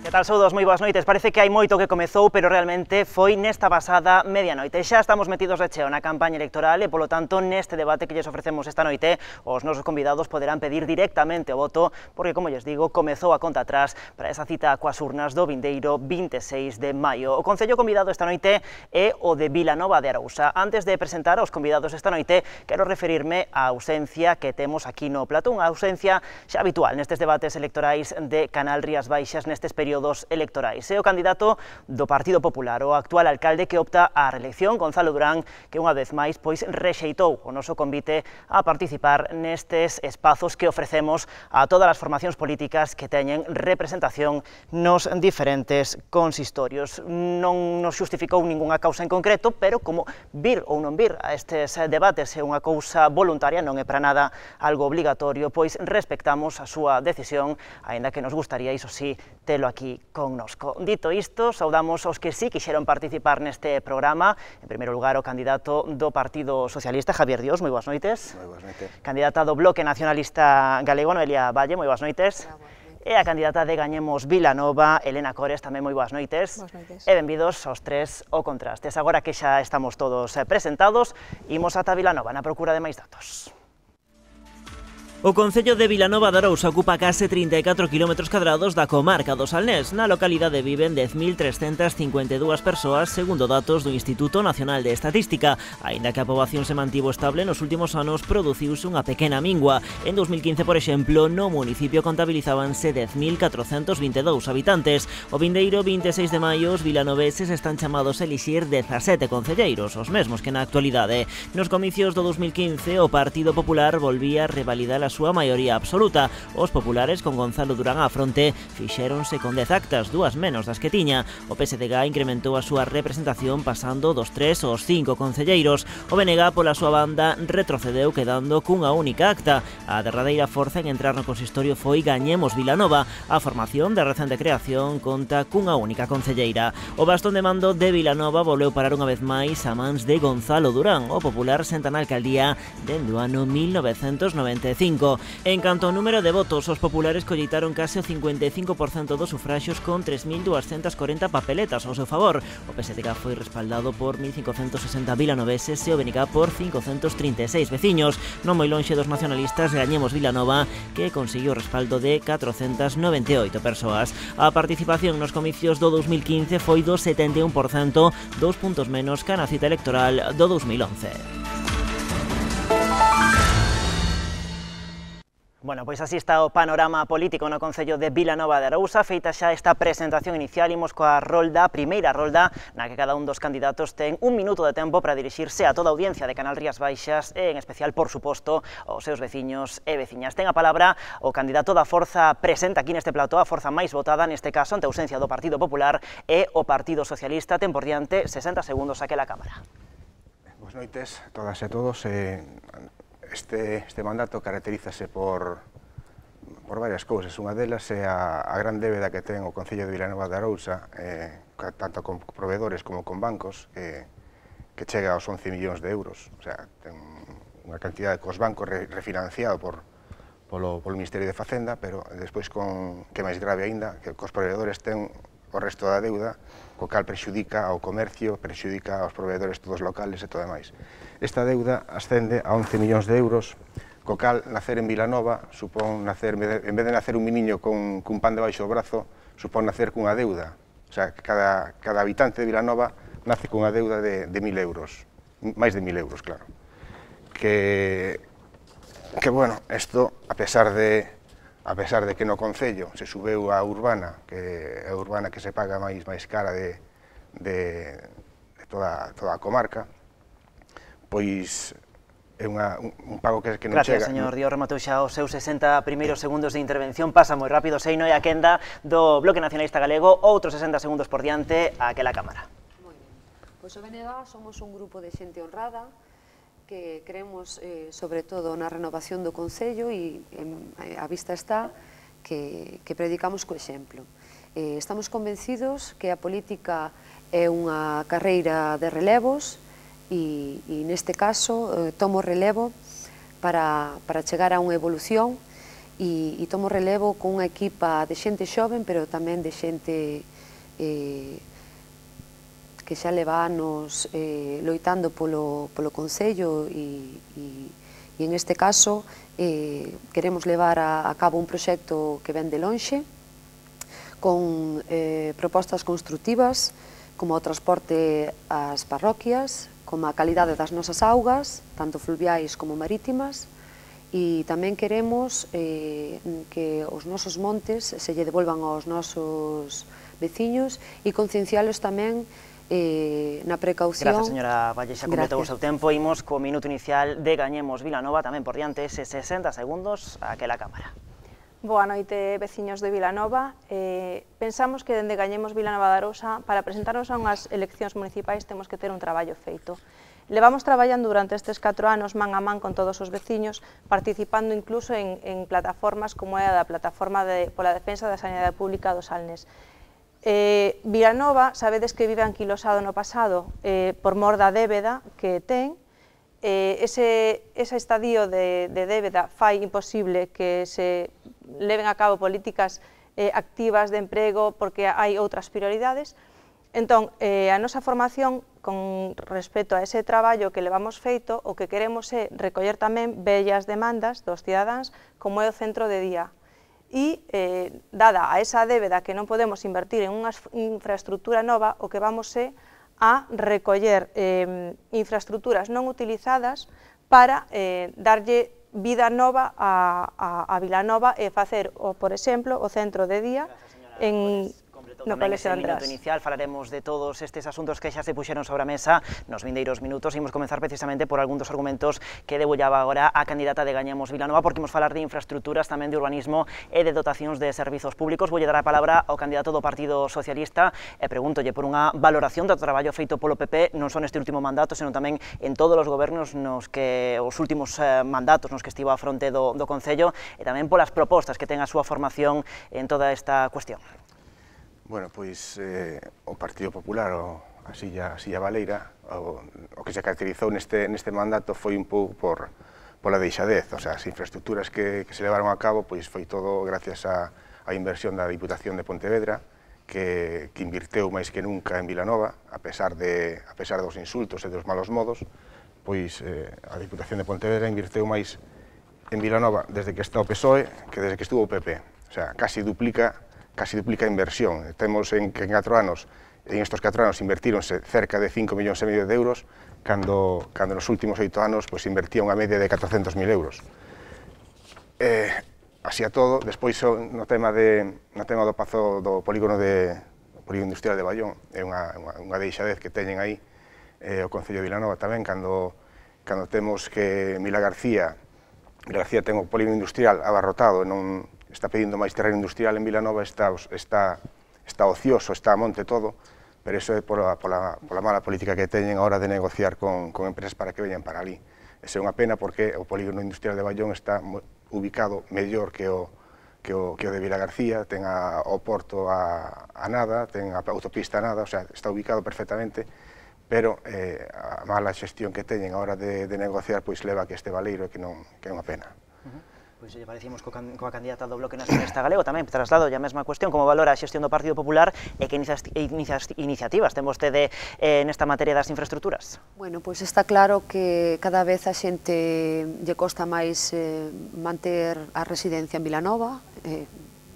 Que tal, saudos, moi boas noites. Parece que hai moito que comezou, pero realmente foi nesta pasada medianoite. Xa estamos metidos de cheo na campaña electoral e, polo tanto, neste debate que lles ofrecemos esta noite, os nosos convidados poderán pedir directamente o voto, porque, como lles digo, comezou a conta atrás para esa cita coas urnas do vindeiro 26 de maio. O concello convidado esta noite é o de Vilanova de Arousa. Antes de presentar aos convidados esta noite, quero referirme á ausencia que temos aquí no plató, unha ausencia xa habitual nestes debates electorais de Canal Rías Baixas nestes períodos electorais. É o candidato do Partido Popular, o actual alcalde que opta á reelección, Gonzalo Durán, que unha vez máis pois rexeitou o noso convite a participar nestes espazos que ofrecemos a todas as formacións políticas que teñen representación nos diferentes consistorios. Non nos xustificou ningunha causa en concreto, pero como vir ou non vir a estes debates é unha cousa voluntaria, non é para nada algo obligatorio, pois respectamos a súa decisión, aínda que nos gustaría, iso sí, telo aquí connosco. Dito isto, saudamos aos que sí quixeron participar neste programa. En primeiro lugar, o candidato do Partido Socialista, Javier Dios, moi boas noites. Moi boas noites. Candidata do Bloque Nacionalista Galego, Noelia Valle, moi boas noites. E a candidata de Gañemos Vilanova, Elena Cores, tamén moi boas noites. Boas noites. E benvidos aos tres o Contrastes. Agora que xa estamos todos presentados, imos ata Vilanova na procura de máis datos. O concello de Vilanova de Arousa ocupa case 34 km cadrados da comarca do Salnés. Na localidade viven 10.352 persoas, segundo datos do Instituto Nacional de Estatística. Aínda que a poboación se mantivo estable nos últimos anos, produciuse unha pequena mingua. En 2015, por exemplo, no municipio contabilizábanse 10.422 habitantes. O vindeiro 26 de maio, os vilanoveses están chamados a elixir 17 concelleiros, os mesmos que na actualidade. Nos comicios do 2015, o Partido Popular volvía a revalidar a súa maioría absoluta. Os populares, con Gonzalo Durán á fronte, fixéronse con 10 actas, dúas menos das que tiña. O PSDG incrementou a súa representación pasando dos 3 aos 5 concelleiros. O BNG, pola súa banda, retrocedeu quedando cunha única acta. A derradeira forza en entrar no consistorio foi Gañemos Vilanova. A formación de recente creación conta cunha única concelleira. O bastón de mando de Vilanova volveu parar unha vez máis a mans de Gonzalo Durán. O popular senta na alcaldía dende o ano 1995. En canto ao número de votos, os populares colleitaron case o 55% dos sufraxios con 3.240 papeletas ao seu favor. O PSDG foi respaldado por 1.560 vilanoveses e o BNG por 536 veciños. Non moi lonxe dos nacionalistas, Gañemos Vilanova, que conseguiu o respaldo de 498 persoas. A participación nos comicios do 2015 foi do 71%, 2 puntos menos que na cita electoral do 2011. Bueno, pois así está o panorama político no concello de Vilanova de Arousa. Feita xa esta presentación inicial, imos coa primeira rolda, na que cada un dos candidatos ten un minuto de tempo para dirixirse a toda a audiencia de Canal Rías Baixas e, en especial, por suposto, aos seus veciños e veciñas. Ten a palabra o candidato da forza presente aquí neste plató, a forza máis votada, neste caso, ante ausencia do Partido Popular e o Partido Socialista. Ten por diante 60 segundos a que la cámara. Boas noites a todas e a todos. Este mandato caracterízase por varias cousas. Unha delas é a gran débeda que ten o concello de Vilanova de Arousa, tanto con proveedores como con bancos, que chega aos 11 millóns de euros. O sea, ten unha cantidad cos bancos refinanciado polo Ministerio de Facenda, pero despois, que é máis grave aínda, que cos proveedores ten o resto da deuda, co cal prexudica ao comercio, prexudica aos proveedores todos locales e todo demais. Esta deuda ascende a 11 millóns de euros, co cal nacer en Vilanova supón nacer, en vez de nacer un meniño cun pan debaixo do brazo, supón nacer cunha deuda. O sea, cada habitante de Vilanova nace cunha deuda de 1.000 euros, máis de 1.000 euros, claro. Que bueno, isto, a pesar de que no concello se subeu a urbana, que é a urbana que se paga máis cara de toda a comarca, pois é un pago que non chega. Gracias, señor Díaz. Rematou xa os seus 60 primeiros segundos de intervención. Pasa moi rápido, sei, non é a quenda do Bloque Nacionalista Galego. Outros 60 segundos por diante a que la cámara. Moi ben. Pois o BNG somos un grupo de xente honrada que creemos sobre todo na renovación do Concello e a vista está que predicamos co exemplo. Estamos convencidos que a política é unha carreira de relevos e neste caso tomo relevo para chegar a unha evolución e tomo relevo con unha equipa de xente xoven, pero tamén de xente que xa leva anos loitando polo Concello e en este caso queremos levar a cabo un proxecto que ven de lonxe con propostas construtivas como o transporte ás parroquias, como a calidade das nosas augas, tanto fluviais como marítimas, e tamén queremos que os nosos montes se lle devolvan aos nosos veciños e conciencialos tamén na precaución. Grazas, señora Valle, xa completou o seu tempo. Imos co minuto inicial de Gañemos Vilanova, tamén por diante ese 60 segundos aquela cámara. Boa noite, veciños de Vilanova. Pensamos que dende Gañemos Vilanova de Arousa, para presentarnos a unhas eleccións municipais, temos que ter un traballo feito. Levamos traballando durante estes 4 anos man a man con todos os veciños, participando incluso en plataformas como é a da Plataforma pola Defensa da Sanidade Pública do Salnes. Vilanova, sabedes que vive anquilosado no pasado por mor da débeda que ten. Ese estadio de débeda fai imposible que se leven a cabo políticas activas de emprego porque hai outras prioridades. Entón, a nosa formación, con respecto a ese traballo que levamos feito, o que queremos é recoller tamén bellas demandas dos cidadáns como é o centro de día. E, dada a esa débeda que non podemos invertir en unha infraestructura nova, o que vamos é a recoller infraestructuras non utilizadas para darlle vida nova a Vilanova e facer, por exemplo, o centro de día no Colexio de András. Minuto inicial falaremos de todos estes asuntos que xa se puxeron sobre a mesa nos vindeiros minutos. Imos comenzar precisamente por algún dos argumentos que debullaba agora a candidata de Gañemos Vilanova, porque imos falar de infraestructuras, tamén de urbanismo e de dotacións de servizos públicos. Voulle dar a palabra ao candidato do Partido Socialista e pregúntolle por unha valoración do traballo feito polo PP, non só neste último mandato, senón tamén en todos os gobernos nos que os últimos mandatos nos que estivo á fronte do Concello, e tamén polas propostas que ten a súa formación en toda esta cuestión. Bueno, pois o Partido Popular, a Silla Baleira, o que se caracterizou neste mandato foi un pouco pola deixadez, o sea, as infraestructuras que se levaron a cabo, pois foi todo gracias á inversión da Diputación de Pontevedra, que invirteu máis que nunca en Vilanova, a pesar dos insultos e dos malos modos, pois a Diputación de Pontevedra invirteu máis en Vilanova desde que está o PSOE que desde que estuvo o PP, o sea, casi duplica a inversión. Temos en 4 anos, en estos 4 anos invertíronse cerca de 5,5 millóns de euros, cando nos últimos 8 anos pues, invertía unha media de 400.000 euros. Así a todo, despois no tema do pazo do polígono industrial de Baión, é unha deixadez que teñen aí o Concello de Vilanova tamén, cando temos que Mila García ten o polígono industrial abarrotado, non está pedindo máis terreno industrial en Vilanova, está ocioso, está a monte todo, pero iso é pola mala política que teñen a hora de negociar con empresas para que veñan para ali. Esa é unha pena porque o polígono industrial de Baión está ubicado mellor que o de Vila García, ten o porto a nada, ten a autopista a nada, o sea, está ubicado perfectamente, pero a mala xestión que teñen a hora de negociar pois leva que este baleiro que é unha pena. Pois lle parecimos coa candidata do Bloque Nacionalista Galego tamén traslado a mesma cuestión, como valora a xestión do Partido Popular e que iniciativas ten vostede nesta materia das infraestructuras? Bueno, pois está claro que cada vez a xente lle costa máis manter a residencia en Vilanova,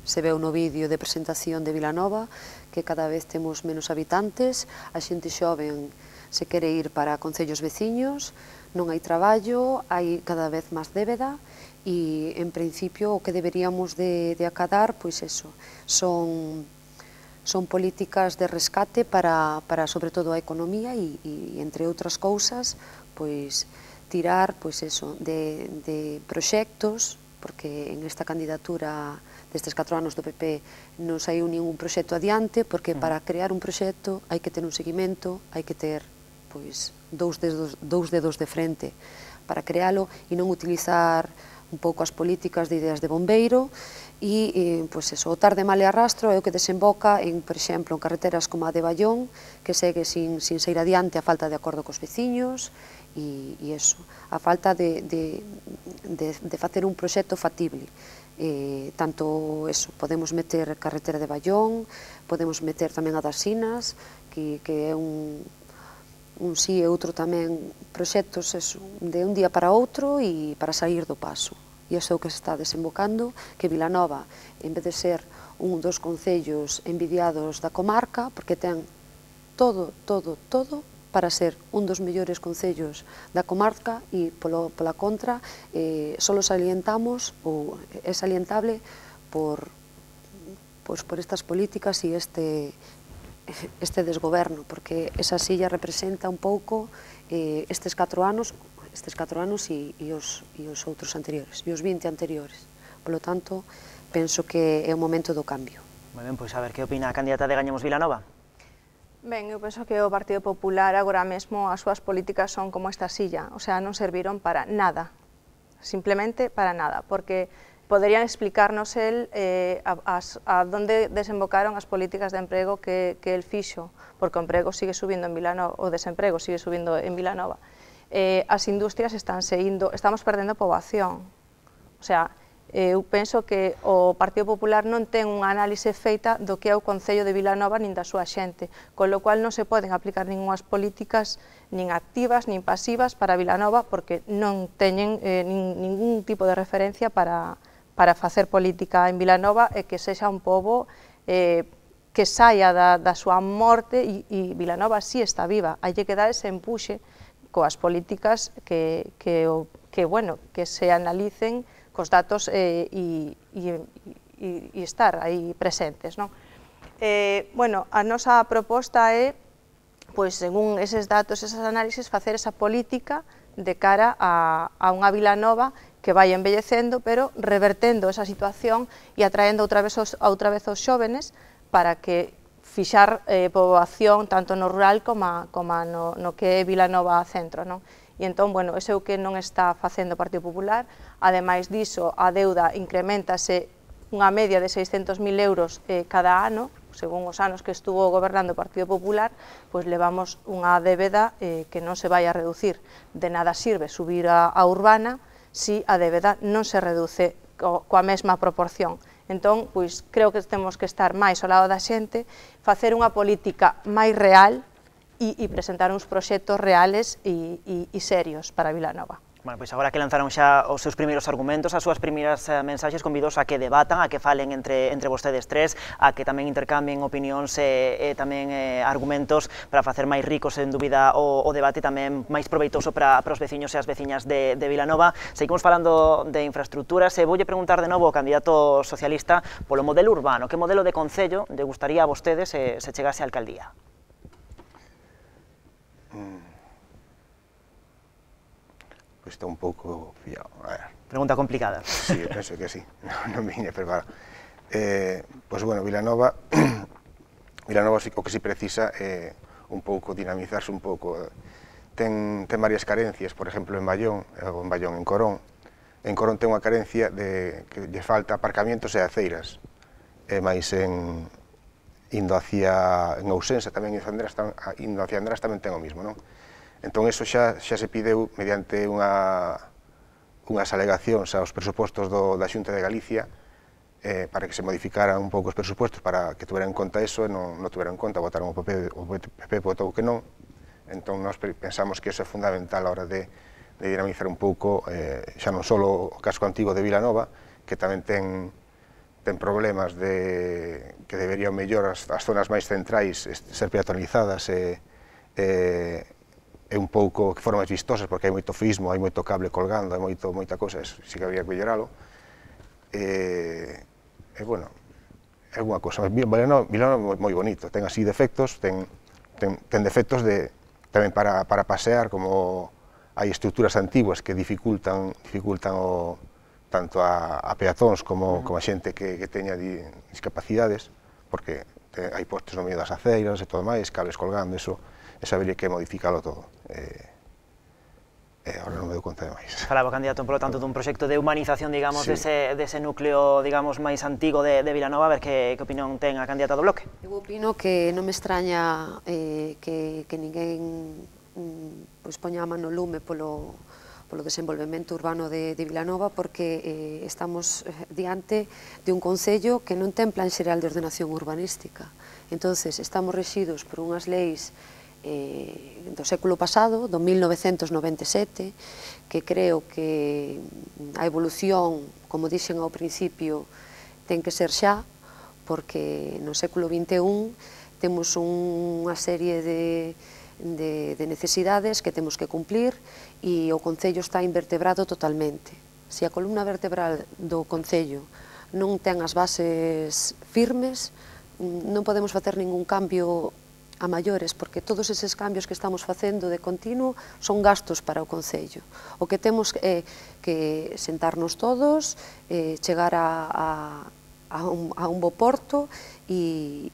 se veu no vídeo de presentación de Vilanova que cada vez temos menos habitantes, a xente xoven se quere ir para concellos veciños, non hai traballo, hai cada vez máis débeda, e, en principio, o que deberíamos de acadar, pois eso, son políticas de rescate para sobre todo a economía e, entre outras cousas, pois, tirar, pois eso, de proxectos, porque en esta candidatura destes 4 anos do PP non saiu ningún proxecto adiante, porque para crear un proxecto hai que ter un seguimento, hai que ter, pois, dous dedos de frente para crealo e non utilizar un pouco as políticas de ideas de bombeiro e, pois eso, o tarde mal e arrastro é o que desemboca en, por exemplo, en carreteras como a de Baión, que segue sin sair adiante a falta de acordo cos veciños e eso, a falta de facer un proxecto factible. Tanto eso, podemos meter carretera de Ballón, podemos meter tamén a das Sinas, que é un sí e outro tamén proxectos de un día para outro e para sair do paso. E iso é o que se está desembocando, que Vilanova, en vez de ser un dos concellos envidiados da comarca, porque ten todo para ser un dos mellores concellos da comarca e, pola contra, só salientamos, ou é salientable por estas políticas e este desgoberno, porque esa silla representa un pouco estes 4 anos e os outros anteriores, e os 20 anteriores. Por lo tanto, penso que é o momento do cambio. Moi ben, pois a ver, que opina a candidata de Gañemos Vilanova? Ben, eu penso que o Partido Popular agora mesmo as súas políticas son como esta silla, o sea, non serviron para nada, simplemente para nada, porque poderían explicarnos el a donde desembocaron as políticas de emprego que el fixo, porque o emprego sigue subindo en Vilanova, o desemprego sigue subindo en Vilanova. As industrias estamos perdendo poboación, o sea, eu penso que o Partido Popular non ten unha análise feita do que é o Concello de Vilanova nin da súa xente, con lo cual non se poden aplicar ningunhas políticas nin activas nin pasivas para Vilanova, porque non teñen ningún tipo de referencia para facer política en Vilanova e que sexa un pobo que saia da súa morte e Vilanova sí está viva, hai que dar ese empuxe coas políticas que se analicen cos datos e estar aí presentes. A nosa proposta é, según eses datos, esas análisis, facer esa política de cara a unha Vilanova que vai envellecendo, pero revertendo esa situación e atraendo outra vez os xóvenes para que fixar poboación tanto no rural como no que é Vilanova centro. E entón, ese é o que non está facendo o Partido Popular. Ademais diso, a deuda incrementase unha media de 600.000 euros cada ano, según os anos que estuvo gobernando o Partido Popular, pois levamos unha débeda que non se vai a reducir. De nada sirve subir a urbana se a débeda non se reduce coa mesma proporción. Entón, pois creo que temos que estar máis ao lado da xente, facer unha política máis real e presentar uns proxectos reales e serios para Vilanova. Bueno, pois agora que lanzaron xa os seus primeiros argumentos, as súas primeiras mensaxes, convidos a que debatan, a que falen entre vostedes tres, a que tamén intercambien opinións e tamén argumentos para facer máis ricos, en dúbida, o debate tamén máis proveitoso para os veciños e as veciñas de Vilanova. Seguimos falando de infraestructuras e voulle preguntar de novo ao candidato socialista polo modelo urbano. Que modelo de concello lle gustaría a vostedes se chegase á alcaldía? Pois está un pouco pillado. Pregunta complicada. Sí, eu penso que sí, non me viña preparado. Pois, Vilanova o que si precisa é un pouco dinamizarse un pouco. Ten varias carencias, por exemplo, en Ballón, en Corón. En Corón ten unha carencia de que lle falta aparcamientos e aceiras. Mais indo hacia Ousensa, tamén indo hacia András tamén ten o mismo, non? Entón, iso xa se pideu mediante unhas alegacións aos presupostos da Xunta de Galicia para que se modificaran un pouco os presupostos para que tuveran en conta iso e non tuveran en conta, votaron o PP votou que non. Entón, nós pensamos que iso é fundamental a hora de dinamizar un pouco xa non só o casco antigo de Vilanova, que tamén ten problemas que deberían mellor as zonas máis centrais ser peatonalizadas e un pouco que foron máis vistosas, porque hai moito fismo, hai moito cable colgando, hai moita cousa, si que había que melloralo. É unha cousa, Vilanova é moi bonito, ten así defectos, ten defectos tamén para pasear, como hai estruturas antiguas que dificultan tanto a peatóns como a xente que teña discapacidades, porque hai postes no medio das aceiras e todo máis, cables colgando, eso habería que modificalo todo. Agora non me dou conta de máis. Falaba o candidato, por lo tanto, dun proxecto de humanización, digamos, dese núcleo, digamos, máis antigo de Vilanova. A ver que opinión ten a candidata do Bloque. Eu opino que non me extraña que ninguén poña a man no lume polo desenvolvemento urbano de Vilanova, porque estamos diante de un concello que non ten plan xeral de ordenación urbanística. Entonces, estamos rexidos por unhas leis do século pasado, do 1997, que creo que a evolución, como dixen ao principio, ten que ser xa, porque no século XXI temos unha serie de necesidades que temos que cumplir e o concello está invertebrado totalmente. Se a columna vertebral do concello non ten as bases firmes, non podemos facer ningún cambio a maiores, porque todos eses cambios que estamos facendo de continuo son gastos para o concello. O que temos é que sentarnos todos, chegar a un bo porto e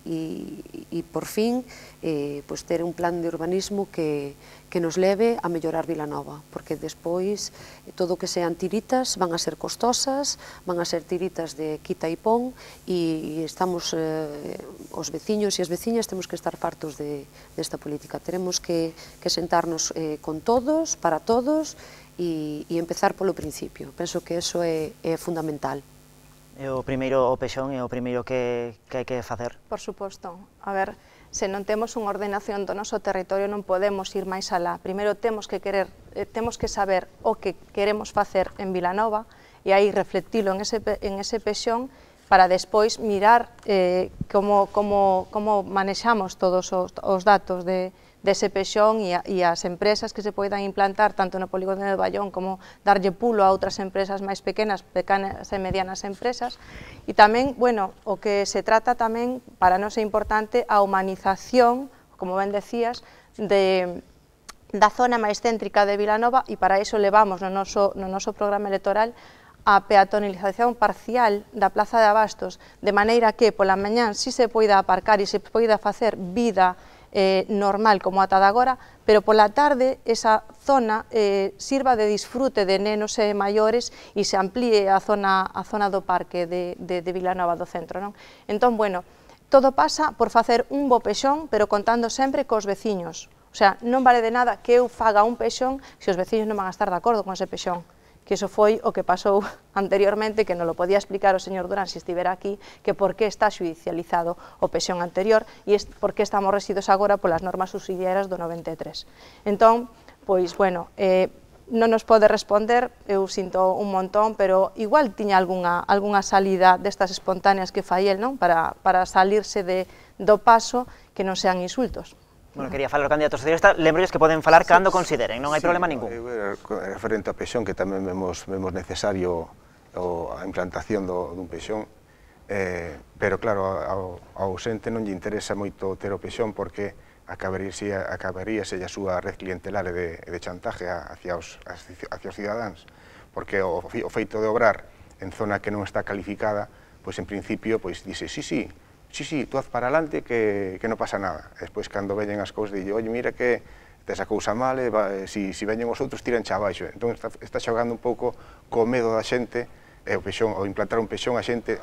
por fin ter un plan de urbanismo que nos leve a mellorar Vilanova, porque despois todo o que sean tiritas van a ser costosas, van a ser tiritas de quita e pon, e estamos, os veciños e as veciñas temos que estar fartos desta política. Teremos que sentarnos con todos, para todos, e empezar polo principio. Penso que eso é fundamental. É o primeiro, o pexón é o primeiro que hai que facer. Por suposto. A ver, se non temos unha ordenación do noso territorio non podemos ir máis alá. Primeiro temos que saber o que queremos facer en Vilanova e aí reflectilo en ese pexón para despois mirar como manexamos todos os datos dese pexón e as empresas que se poidan implantar tanto no polígono de Baión como darlle pulo a outras empresas máis pequenas e medianas empresas. E tamén, bueno, o que se trata tamén, para nós é importante, a humanización, como ben decías, da zona máis céntrica de Vilanova, e para iso levamos no noso programa electoral a peatonalización parcial da Plaza de Abastos, de maneira que pola mañán si se poida aparcar e se poida facer vida normal como ata de agora, pero pola tarde esa zona sirva de disfrute de nenos e maiores e se amplíe a zona do parque de Vilanova do centro. Entón, bueno, todo pasa por facer un bo pexón, pero contando sempre cos veciños. O sea, non vale de nada que eu faga un pexón se os veciños non van a estar de acordo con ese pexón. Que iso foi o que pasou anteriormente, que non lo podía explicar o señor Durán se estivera aquí, que por que está xudicializado o pexón anterior e por que estamos rexidos agora polas normas subsidiarias do 93. Entón, pois, bueno, non nos pode responder, eu sinto un montón, pero igual tiña algunha salida destas espontáneas que fai el, non? Para salirse do paso que non sean insultos. Bueno, quería falar o candidato socialista, lembrolles que poden falar cando consideren, non hai problema ningún. Referente ao pexón, que tamén vemos necesario a implantación dun pexón, pero claro, ao xente non lle interesa moito ter o pexón porque acabaríase a súa red clientelar de chantaje hacia os cidadáns, porque o feito de obrar en zona que non está calificada, pois en principio dice, sí, tú haz para adelante que non pasa nada. Despois, cando veñen as cousas, dille, oi, mira que tes a cousa mal, se veñen os outros, tiran xa abaixo. Entón, está xogando un pouco co medo da xente, ao implantar un pexón, a xente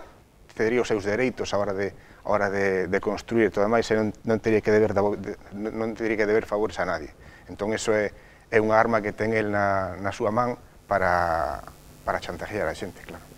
cedería os seus dereitos a hora de construir e todo máis, e non teria que deber favores a nadie. Entón, eso é unha arma que ten el na súa man para chantajear a xente, claro.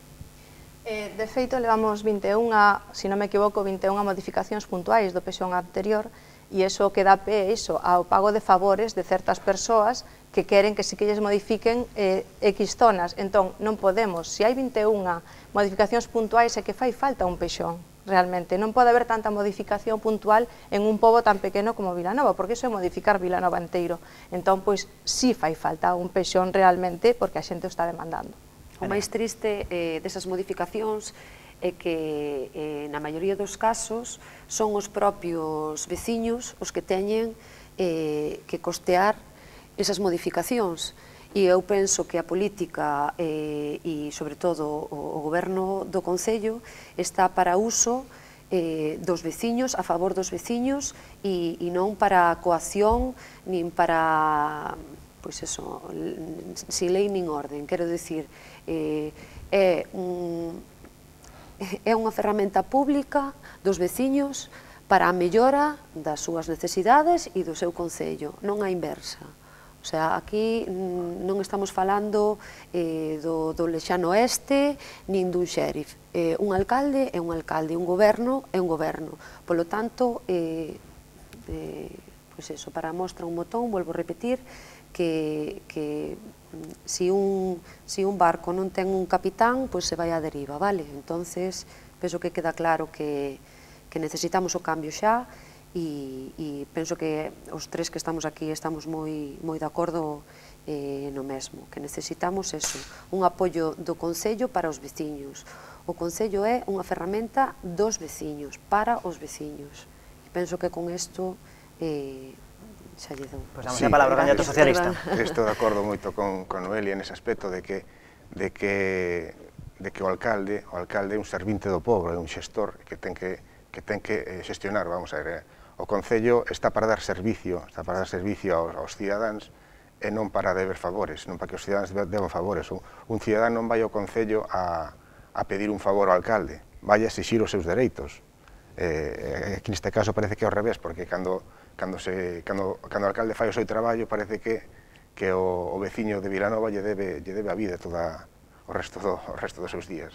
De feito, levamos 21, se non me equivoco, 21 modificacións puntuais do pexón anterior, e iso que dá pé ao pago de favores de certas persoas que queren que si que lles modifiquen X zonas. Entón, non podemos, se hai 21 modificacións puntuais é que fai falta un pexón, realmente. Non pode haber tanta modificación puntual en un pobo tan pequeno como Vilanova, porque iso é modificar Vilanova inteiro. Entón, pois, si fai falta un pexón realmente, porque a xente o está demandando. O máis triste desas modificacións é que na maioría dos casos son os propios veciños os que teñen que costear esas modificacións. E eu penso que a política e, sobre todo, o goberno do Concello está para uso dos veciños, a favor dos veciños, e non para coacción, nin para, pois eso, sin lei nin orden. Quero dicir, é unha ferramenta pública dos veciños para a mellora das súas necesidades e do seu concello, non a inversa. O sea, aquí non estamos falando do lexano oeste, nin dun xérif. Un alcalde é un alcalde, un goberno é un goberno. Polo tanto, pois eso, para a mostra un botón, volvo a repetir, que si un barco non ten un capitán, pois se vai á deriva, vale? Entonces, penso que queda claro que necesitamos o cambio xa, e penso que os tres que estamos aquí estamos moi de acordo no mesmo, que necesitamos eso, un apoio do Concello para os veciños. O Concello é unha ferramenta dos veciños, para os veciños. E penso que con isto xa lle dou. Pois damos a palabra ao candidato socialista. Estou de acordo moito con Noelia nese aspecto de que o alcalde é un servinte do pobo, é un xestor que ten que xestionar, vamos a ver. O Concello está para dar servicio aos cidadáns e non para deber favores, non para que os cidadáns deban favores. Un cidadán non vai ao Concello a pedir un favor ao alcalde, vai a exixir os seus dereitos. Aquí neste caso parece que é ao revés, porque cando o alcalde fai o seu traballo parece que o veciño de Vilanova lle debe a vida toda o resto dos seus días.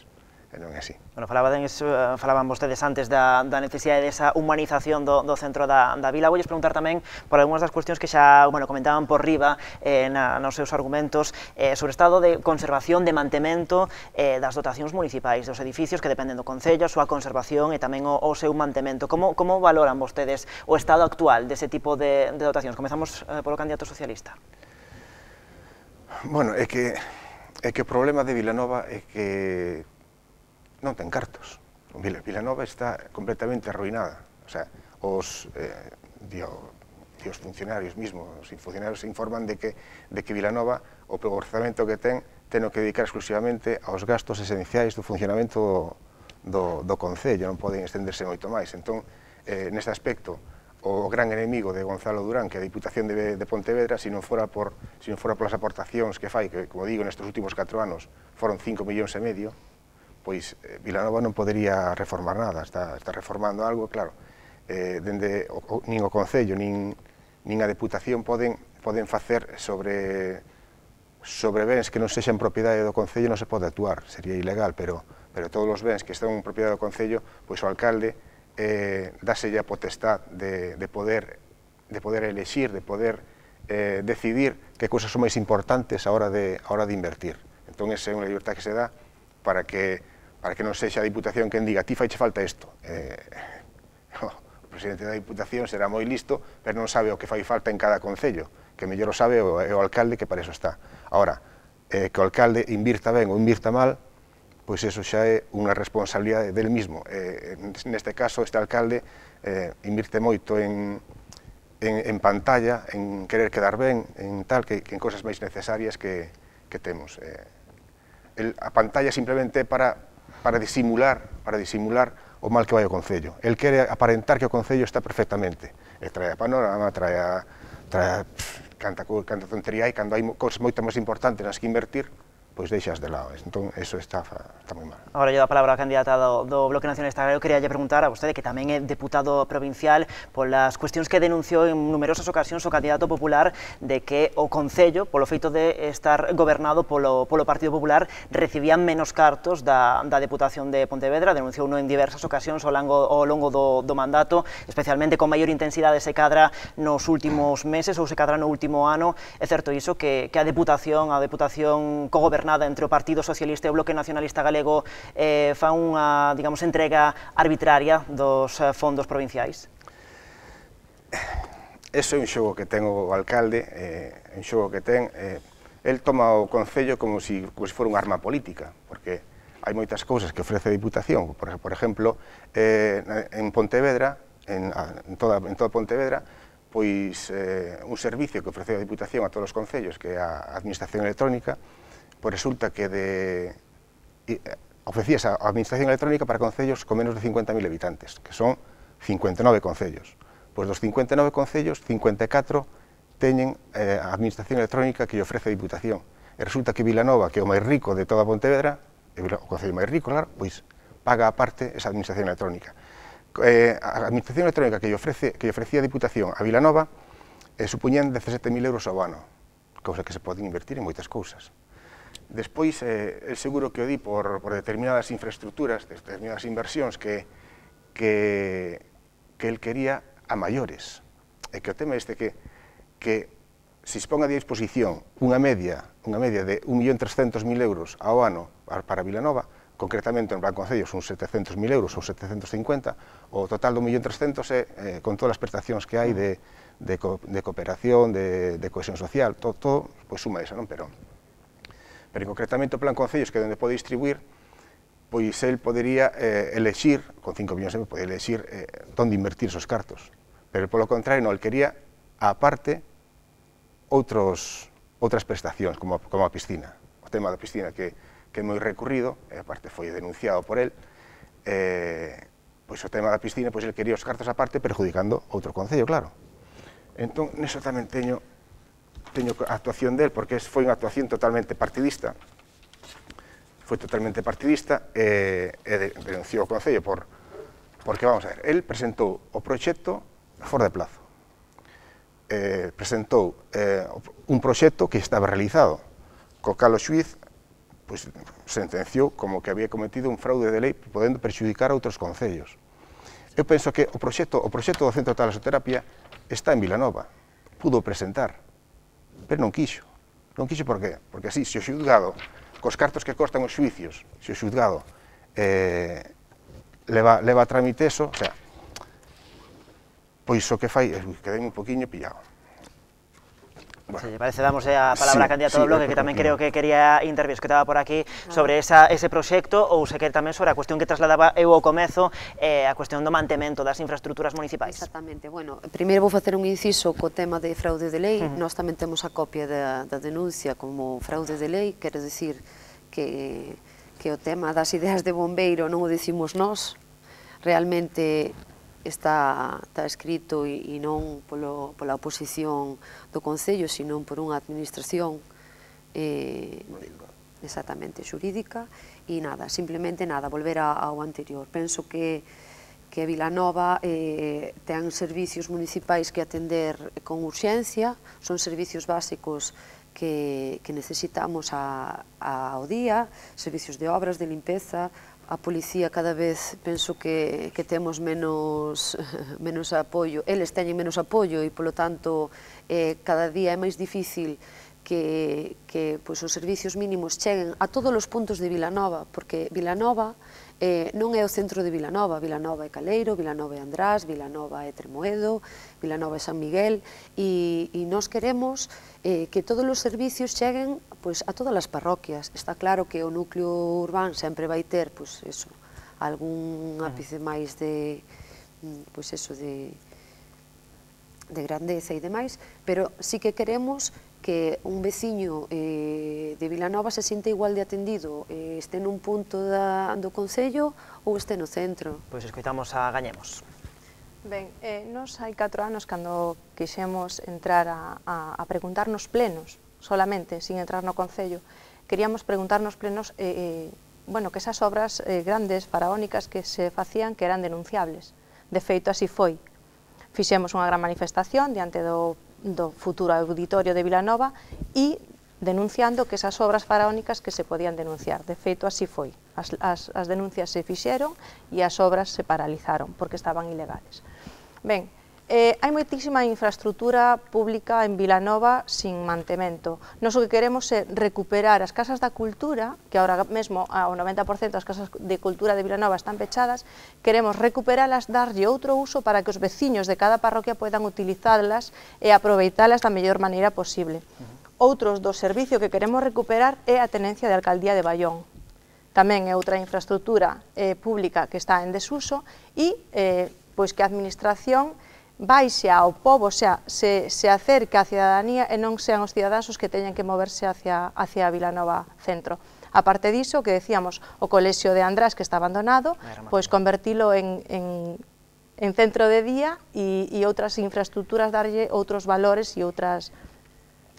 Non é así. Bueno, falaban vostedes antes da necesidade desa humanización do centro da vila. Vou preguntar tamén por algunhas das cuestións que xa comentaban por riba nos seus argumentos sobre o estado de conservación, de mantemento das dotacións municipais, dos edificios que dependen do Concello, a súa conservación e tamén o seu mantemento. Como valoran vostedes o estado actual dese tipo de dotacións? Comezamos polo candidato socialista. Bueno, é que o problema de Vilanova é que non ten cartos. Vilanova está completamente arruinada. O sea, os funcionarios mismos, os funcionarios se informan de que Vilanova, o orzamento que ten o que dedicar exclusivamente aos gastos esenciais do funcionamento do Concello, non poden estenderse moito máis. Entón, neste aspecto, o gran enemigo de Gonzalo Durán, que é a Diputación de Pontevedra, se non fora polas aportacións que fai, que, como digo, nestes últimos 4 anos foron 5,5 millóns, pois Vilanova non podería reformar nada, está reformando algo, claro, nin o Concello, nin a Deputación poden facer sobre bens que non sexan propiedade do Concello, non se pode actuar, sería ilegal, pero todos os bens que están en propiedade do Concello, pois o alcalde dáselle a potestad de poder elexir, de poder decidir que cousas son máis importantes a hora de invertir. Entón, esa é unha libertad que se dá para que non sexa a Diputación quen diga ti faiche falta isto. O presidente da Diputación será moi listo, pero non sabe o que fai falta en cada concello, que mellor o sabe o alcalde, que para eso está. Ahora, que o alcalde invirta ben ou invirta mal, pois eso xa é unha responsabilidade del mismo. Neste caso, este alcalde invirte moito en pantalla, en querer quedar ben, en tal, que en cosas máis necesarias que temos. A pantalla simplemente para disimular o mal que vai ao Concello. El quere aparentar que o Concello está perfectamente. El trae a panorama, trae canta tontería, e cando hai cousas moito máis importantes nas que invertir, pois deixas de lado. Entón, eso está moi mal. Agora lle dou a palabra á candidata do Bloque Nacionalista Galego. Quería preguntar a vostede, que tamén é deputado provincial, polas cuestións que denunciou en numerosas ocasións o candidato popular de que o Concello, polo feito de estar gobernado polo Partido Popular, recibían menos cartos da Deputación de Pontevedra. Denunciouno en diversas ocasións ao longo do mandato, especialmente con maior intensidade se cadra nos últimos meses ou se cadra no último ano. É certo iso, que a Deputación cogobernada entre o Partido Socialista e o Bloque Nacionalista Galego fa unha, digamos, entrega arbitraria dos fondos provinciais? Eso é un xogo que ten o alcalde, un xogo que ten, el toma o Concello como se fora unha arma política, porque hai moitas cousas que ofrece a Diputación. Por exemplo, en Pontevedra, en toda Pontevedra, pois un servicio que ofrece a Diputación a todos os concellos, que é a Administración Electrónica, pois resulta que ofrecías a Administración Electrónica para concellos con menos de 50.000 habitantes, que son 59 concellos. Pois dos 59 concellos, 54 teñen a Administración Electrónica que lle ofrece a Diputación. E resulta que Vilanova, que é o máis rico de toda Pontevedra, o concello máis rico, claro, pois paga aparte esa Administración Electrónica. A Administración Electrónica que lle ofrecía a Diputación a Vilanova supuñen 17.000 euros ao ano. cousa que se poden invertir en moitas cousas. Despois, el seguro que o di por determinadas infraestructuras, determinadas inversións que el quería a maiores. E que o tema este que se pon a disposición unha media de 1.300.000 euros ao ano para Vilanova, concretamente en Plan Concello son 700.000 euros ou 750, o total do 1.300.000 é con todas as prestacións que hai de cooperación, de cohesión social, todo suma esa, non? Pero concretamente o Plan Concellos, que é onde pode distribuir, pois el podería elexir, con 5 millóns, pode elexir onde invertir esos cartos. Pero, polo contrario, non, el quería, aparte, outras prestacións, como a piscina. O tema da piscina, que é moi recurrido, e aparte foi denunciado por el, pois o tema da piscina, pois el quería os cartos aparte, perjudicando outro concello, claro. Entón, neso tamén teño a actuación del, porque foi unha actuación totalmente partidista. Foi totalmente partidista e denunciou o Concello porque, vamos a ver, el presentou o proxecto fora de plazo. Presentou un proxecto que estaba realizado, co cal o xuiz sentenciou como que había cometido un fraude de lei podendo perxudicar a outros concellos. Eu penso que o proxecto do Centro de Talasoterapia está en Vilanova, pudo presentar, pero non quixo. Non quixo por qué? Porque así, se o xulgado, cos cartos que costan os xuicios, se o xulgado leva a trámite eso, o sea, pois o que fai, quedei un poquinho pillado. Se lle parece, damos a palabra a candidato do Bloque, que tamén creo que quería intervir, que estaba por aquí, sobre ese proxecto, ou se quer tamén sobre a cuestión que trasladaba eu ao comezo, a cuestión do mantemento das infraestructuras municipais. Exactamente. Bueno, primeiro vou facer un inciso co tema de fraude de lei. Nós tamén temos a copia da denuncia como fraude de lei, quero dicir que o tema das ideas de bombeiro non o decimos nós, realmente está escrito e non pola oposición do Concello, sino por unha administración exactamente xurídica, e nada, simplemente nada, volver ao anterior. Penso que Vilanova ten servicios municipais que atender con urxencia, son servicios básicos que necesitamos ao día, servicios de obras, de limpeza. A policía cada vez penso que temos menos apoio, eles teñen menos apoio e, polo tanto, cada día é máis difícil que os servicios mínimos cheguen a todos os puntos de Vilanova, porque Vilanova non é o centro de Vilanova, Vilanova é Caleiro, Vilanova é András, Vilanova é Tremoedo, Vilanova é San Miguel, e nós queremos que todos os servicios cheguen a todas as parroquias. Está claro que o núcleo urbano sempre vai ter algún ápice máis de grandeza e demais, pero sí que queremos que un veciño de Vilanova se sinte igual de atendido, este nun punto do Concello ou este no centro. Pois escoitamos a Gañemos. Ben, nos hai 4 anos, cando quixemos entrar a preguntarnos plenos, solamente, sin entrar no Concello, queríamos preguntarnos plenos, bueno, que esas obras grandes, faraónicas, que se facían, que eran denunciables. De feito, así foi. Fixemos unha gran manifestación diante do futuro auditorio de Vilanova e denunciando que esas obras faraónicas que se podían denunciar. De feito, así foi. As denuncias se fixeron e as obras se paralizaron porque estaban ilegales. Ben, hai moitísima infraestructura pública en Vilanova sin mantemento. Nos o que queremos é recuperar as casas da cultura, que agora mesmo o 90% das casas de cultura de Vilanova están pechadas, queremos recuperalas, darlle outro uso para que os veciños de cada parroquia poidan utilizalas e aproveitalas da mellor maneira posible. Outros do servicio que queremos recuperar é a tenencia de alcaldía de Baión. Tamén é outra infraestructura pública que está en desuso e pois que a administración baixe ao pobo, o sea, se acerque á cidadanía e non sean os cidadáns os que teñen que moverse hacia Vilanova Centro. A parte diso, que decíamos, o colexio de András, que está abandonado, pois convertilo en centro de día e outras infraestructuras, darlle outros valores e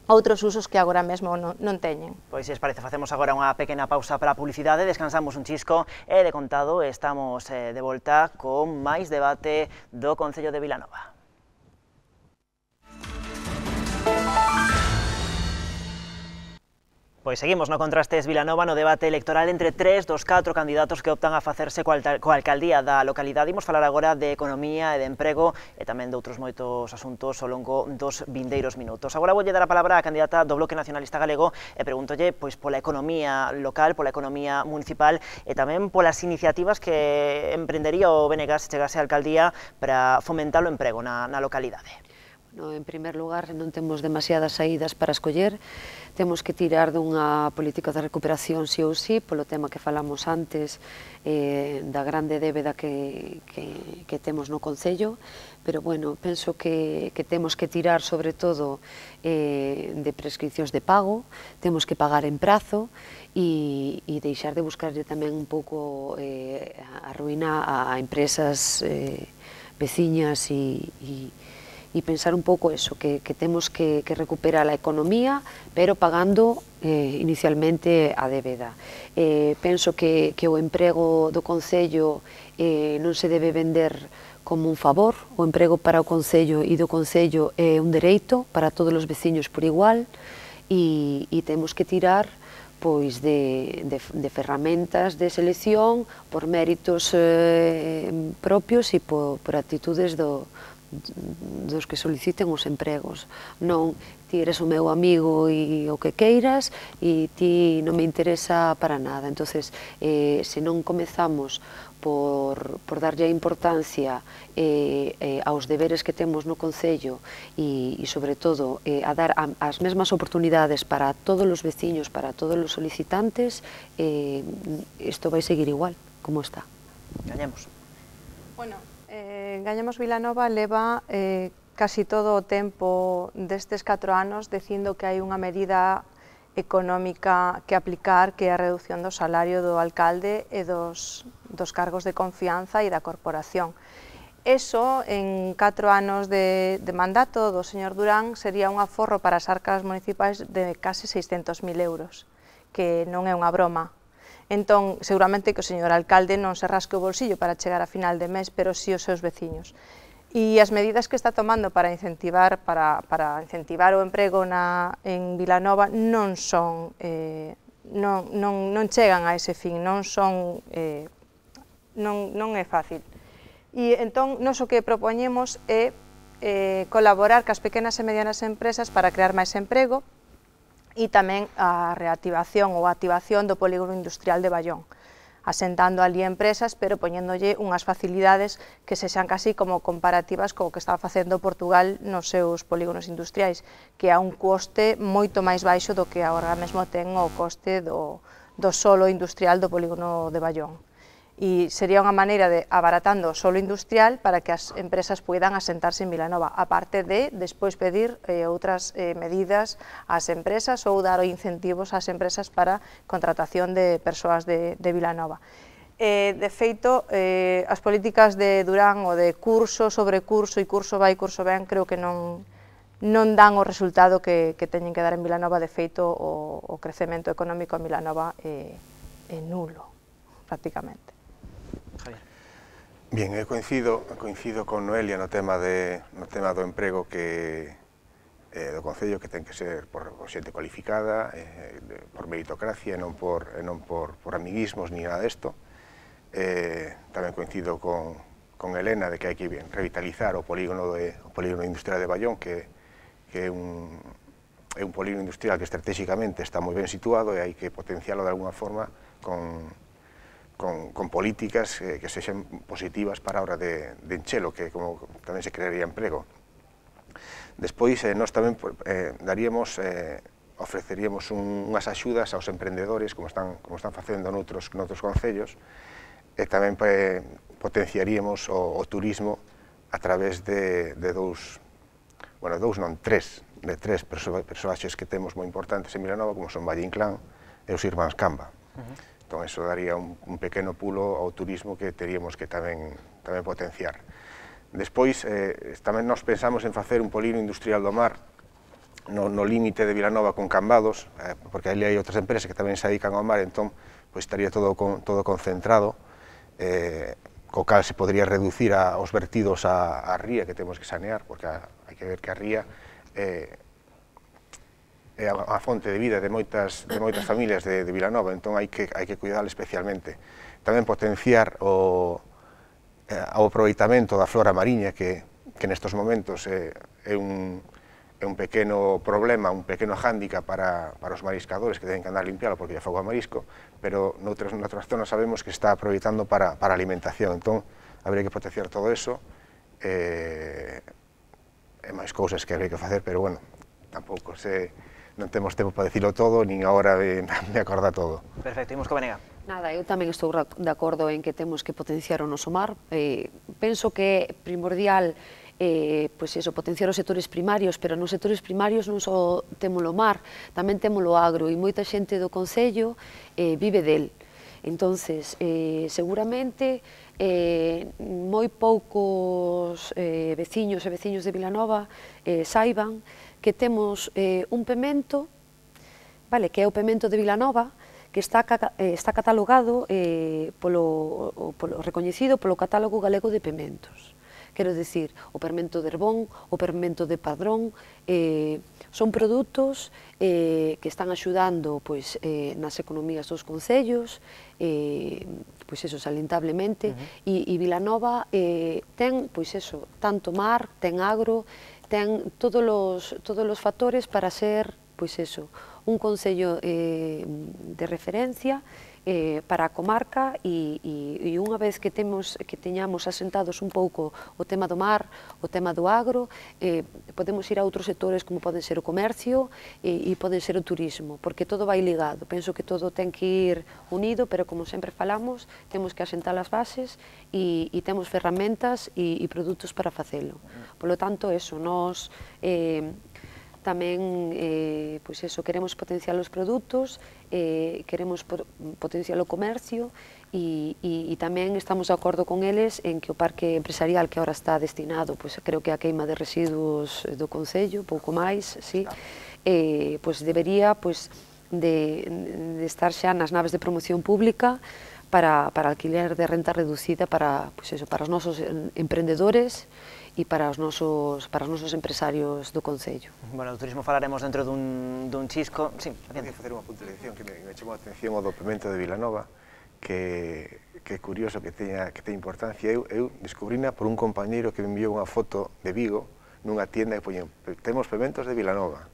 outros usos que agora mesmo non teñen. Pois, se os parece, facemos agora unha pequena pausa para a publicidade, descansamos un chisco e, de contado, estamos de volta con máis debate do Concello de Vilanova. Pois seguimos no Contrastes Vilanova no debate electoral entre 3 dos 4 candidatos que optan a facerse coa alcaldía da localidade. Imos falar agora de economía e de emprego e tamén de outros moitos asuntos ao longo dos vindeiros minutos. Agora voulle dar a palabra á candidata do Bloque Nacionalista Galego e pregúntolle pois pola economía local, pola economía municipal e tamén polas iniciativas que emprendería o BNG se chegase á alcaldía para fomentar o emprego na localidade. No, en primer lugar, non temos demasiadas saídas para escoller, temos que tirar dunha política de recuperación sí ou sí, polo tema que falamos antes da grande débeda que temos no Concello, pero bueno, penso que temos que tirar sobre todo de prescripcións de pago, temos que pagar en prazo e deixar de buscarlle tamén un pouco a ruína a empresas veciñas e pensar un pouco eso, que temos que recuperar a economía, pero pagando inicialmente a débeda. Penso que o emprego do Concello non se debe vender como un favor, o emprego para o Concello e do Concello é un dereito para todos os veciños por igual e temos que tirar pois de ferramentas de selección por méritos propios e por actitudes dos que soliciten os empregos. Non, ti eres o meu amigo e o que queiras e ti non me interesa para nada. Entonces, se non comezamos por darlle a importancia aos deberes que temos no Concello e sobre todo a dar as mesmas oportunidades para todos os veciños, para todos os solicitantes, isto vai seguir igual como está. Gañemos. Bueno, Gañemos Vilanova leva casi todo o tempo destes 4 anos dicindo que hai unha medida económica que aplicar, que é a reducción do salario do alcalde e dos cargos de confianza e da corporación. Eso, en 4 anos de mandato do señor Durán, sería un aforro para as arcas municipais de case 600.000 euros, que non é unha broma. Entón, seguramente que o señor alcalde non se rasque o bolsillo para chegar a final de mes, pero sí os seus veciños. E as medidas que está tomando para incentivar o emprego en Vilanova non son, non chegan a ese fin, non é fácil. E entón, nós o que propoñemos é colaborar cas pequenas e medianas empresas para crear máis emprego, e tamén a reactivación ou activación do polígono industrial de Baión, asentando ali empresas, pero poñéndolle unhas facilidades que sexan casi como comparativas co que está facendo Portugal nos seus polígonos industriais, que a un coste moito máis baixo do que agora mesmo ten o coste do solo industrial do polígono de Baión. E sería unha maneira de abaratando o solo industrial para que as empresas poidan asentarse en Vilanova, aparte de despois pedir outras medidas ás empresas ou dar incentivos ás empresas para contratación de persoas de Vilanova. De feito, as políticas de Durán o de curso sobre curso e curso vai, curso ven, creo que non dan o resultado que teñen que dar en Vilanova. De feito, o crecemento económico en Vilanova é nulo, prácticamente. Bien, coincido con Noelia no tema do emprego do Concello, que ten que ser por xente cualificada, por meritocracia e non por amiguismos ni nada desto. Tamén coincido con Elena de que hai que revitalizar o polígono industrial de Baión, que é un polígono industrial que estratégicamente está moi ben situado e hai que potenciarlo de alguna forma con políticas que sexan positivas para a hora de enchelo, que como tamén se crearía emprego. Despois, nós tamén ofreceríamos unhas axudas aos emprendedores, como están facendo noutros concellos, e tamén potenciaríamos o turismo a través de tres persoaxes que temos moi importantes en Vilanova, como son Valle Inclán e os irmáns Camba. Entón, eso daría un pequeno pulo ao turismo que teríamos que tamén potenciar. Despois, tamén nos pensamos en facer un polígono industrial do mar no límite de Vilanova con Cambados, porque ali hai outras empresas que tamén se dedican ao mar, entón estaría todo concentrado, co cal se podría reducir os vertidos á ría que temos que sanear, porque hai que ver que a ría é a fonte de vida de moitas familias de Vilanova, entón hai que cuidar especialmente. Tamén potenciar o aproveitamento da flora mariña, que nestes momentos é un pequeno problema, un pequeno hándicap para os mariscadores que teñen que andar a limpiarlo porque lle fogo a marisco, pero noutras zonas sabemos que está aproveitando para alimentación, entón habría que potenciar todo eso, e máis cousas que habría que facer, pero bueno, tampouco non temos tempo para dicilo todo, nin a hora de acordar todo. Perfecto, imos co Benega. Nada, eu tamén estou de acordo en que temos que potenciar o noso mar. Penso que é primordial potenciar os sectores primarios, pero nos sectores primarios non só temos o mar, tamén temos o agro, e moita xente do Concello vive del. Entonces, seguramente, moi poucos veciños e veciños de Vilanova saiban que temos un pemento, que é o pemento de Vilanova, que está catalogado, recoñecido polo Catálogo Galego de Pementos. Quero dicir, o fermento de Herbón, o fermento de Padrón, son produtos que están axudando nas economías dos concellos, salientablemente, e Vilanova ten, tanto mar, ten agro, ten todos os factores para ser, un concello de referencia para a comarca, e unha vez que teñamos asentados un pouco o tema do mar, o tema do agro, podemos ir a outros sectores como poden ser o comercio e poden ser o turismo, porque todo vai ligado. Penso que todo ten que ir unido, pero como sempre falamos, temos que asentar as bases e temos ferramentas e produtos para facelo. Por lo tanto, nós tamén queremos potenciar os produtos, queremos potenciar o comercio, e tamén estamos de acordo con eles en que o parque empresarial que agora está destinado, creo que a queima de residuos do Concello, pouco máis, debería de estar xa nas naves de promoción pública para alquiler de renta reducida para os nosos emprendedores e para os nosos empresarios do Concello. Bueno, do turismo falaremos dentro dun chisco. Sí, quería facer unha puntualización que me chamou a atención o do pemento de Vilanova, que é curioso, que teña importancia. Eu descubrina por un compañeiro que me enviou unha foto de Vigo nunha tienda que poñen temos pementos de Vilanova.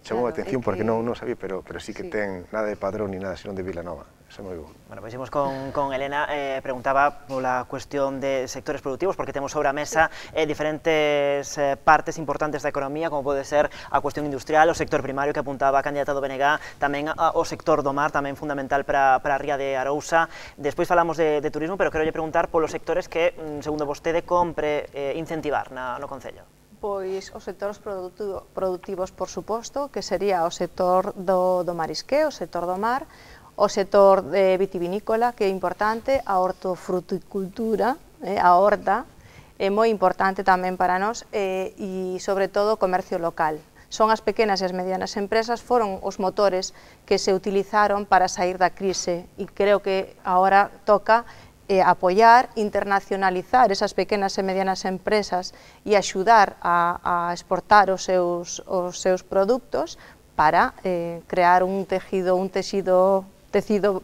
Chamou a atención porque non sabía, pero sí que ten nada de Padrón ni nada, senón de Vilanova. Eso é moi bon. Bueno, pois imos con Elena, preguntaba pola cuestión de sectores productivos, porque temos sobre a mesa diferentes partes importantes da economía, como pode ser a cuestión industrial, o sector primario que apuntaba a candidata do BNG, tamén o sector do mar, tamén fundamental para a ría de Arousa. Despois falamos de turismo, pero quero lle preguntar polos sectores que, segundo vostede, compre incentivar no Concello. Pois os sectores produtivos, por suposto, que sería o sector do marisqueo, o sector do mar, o sector vitivinícola, que é importante, a hortofruticultura, a horta, é moi importante tamén para nós, e, sobre todo, o comercio local. Son as pequenas e as medianas empresas, foron os motores que se utilizaron para sair da crise, e creo que agora toca apoiar, internacionalizar esas pequenas e medianas empresas e axudar a exportar os seus produtos para crear un tecido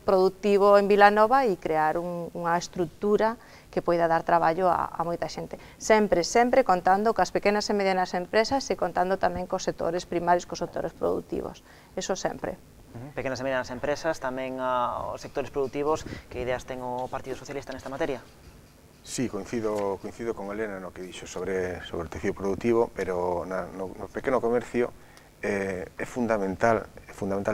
productivo en Vilanova e crear unha estrutura que poida dar traballo a moita xente. Sempre contando coas pequenas e medianas empresas e contando tamén cos sectores primarios, cos sectores productivos. Eso sempre. Pequenas e medianas empresas, tamén os sectores productivos. Que ideas ten o Partido Socialista nesta materia? Sí, coincido con Elena no que dixo sobre o tecido productivo, pero no pequeno comercio é fundamental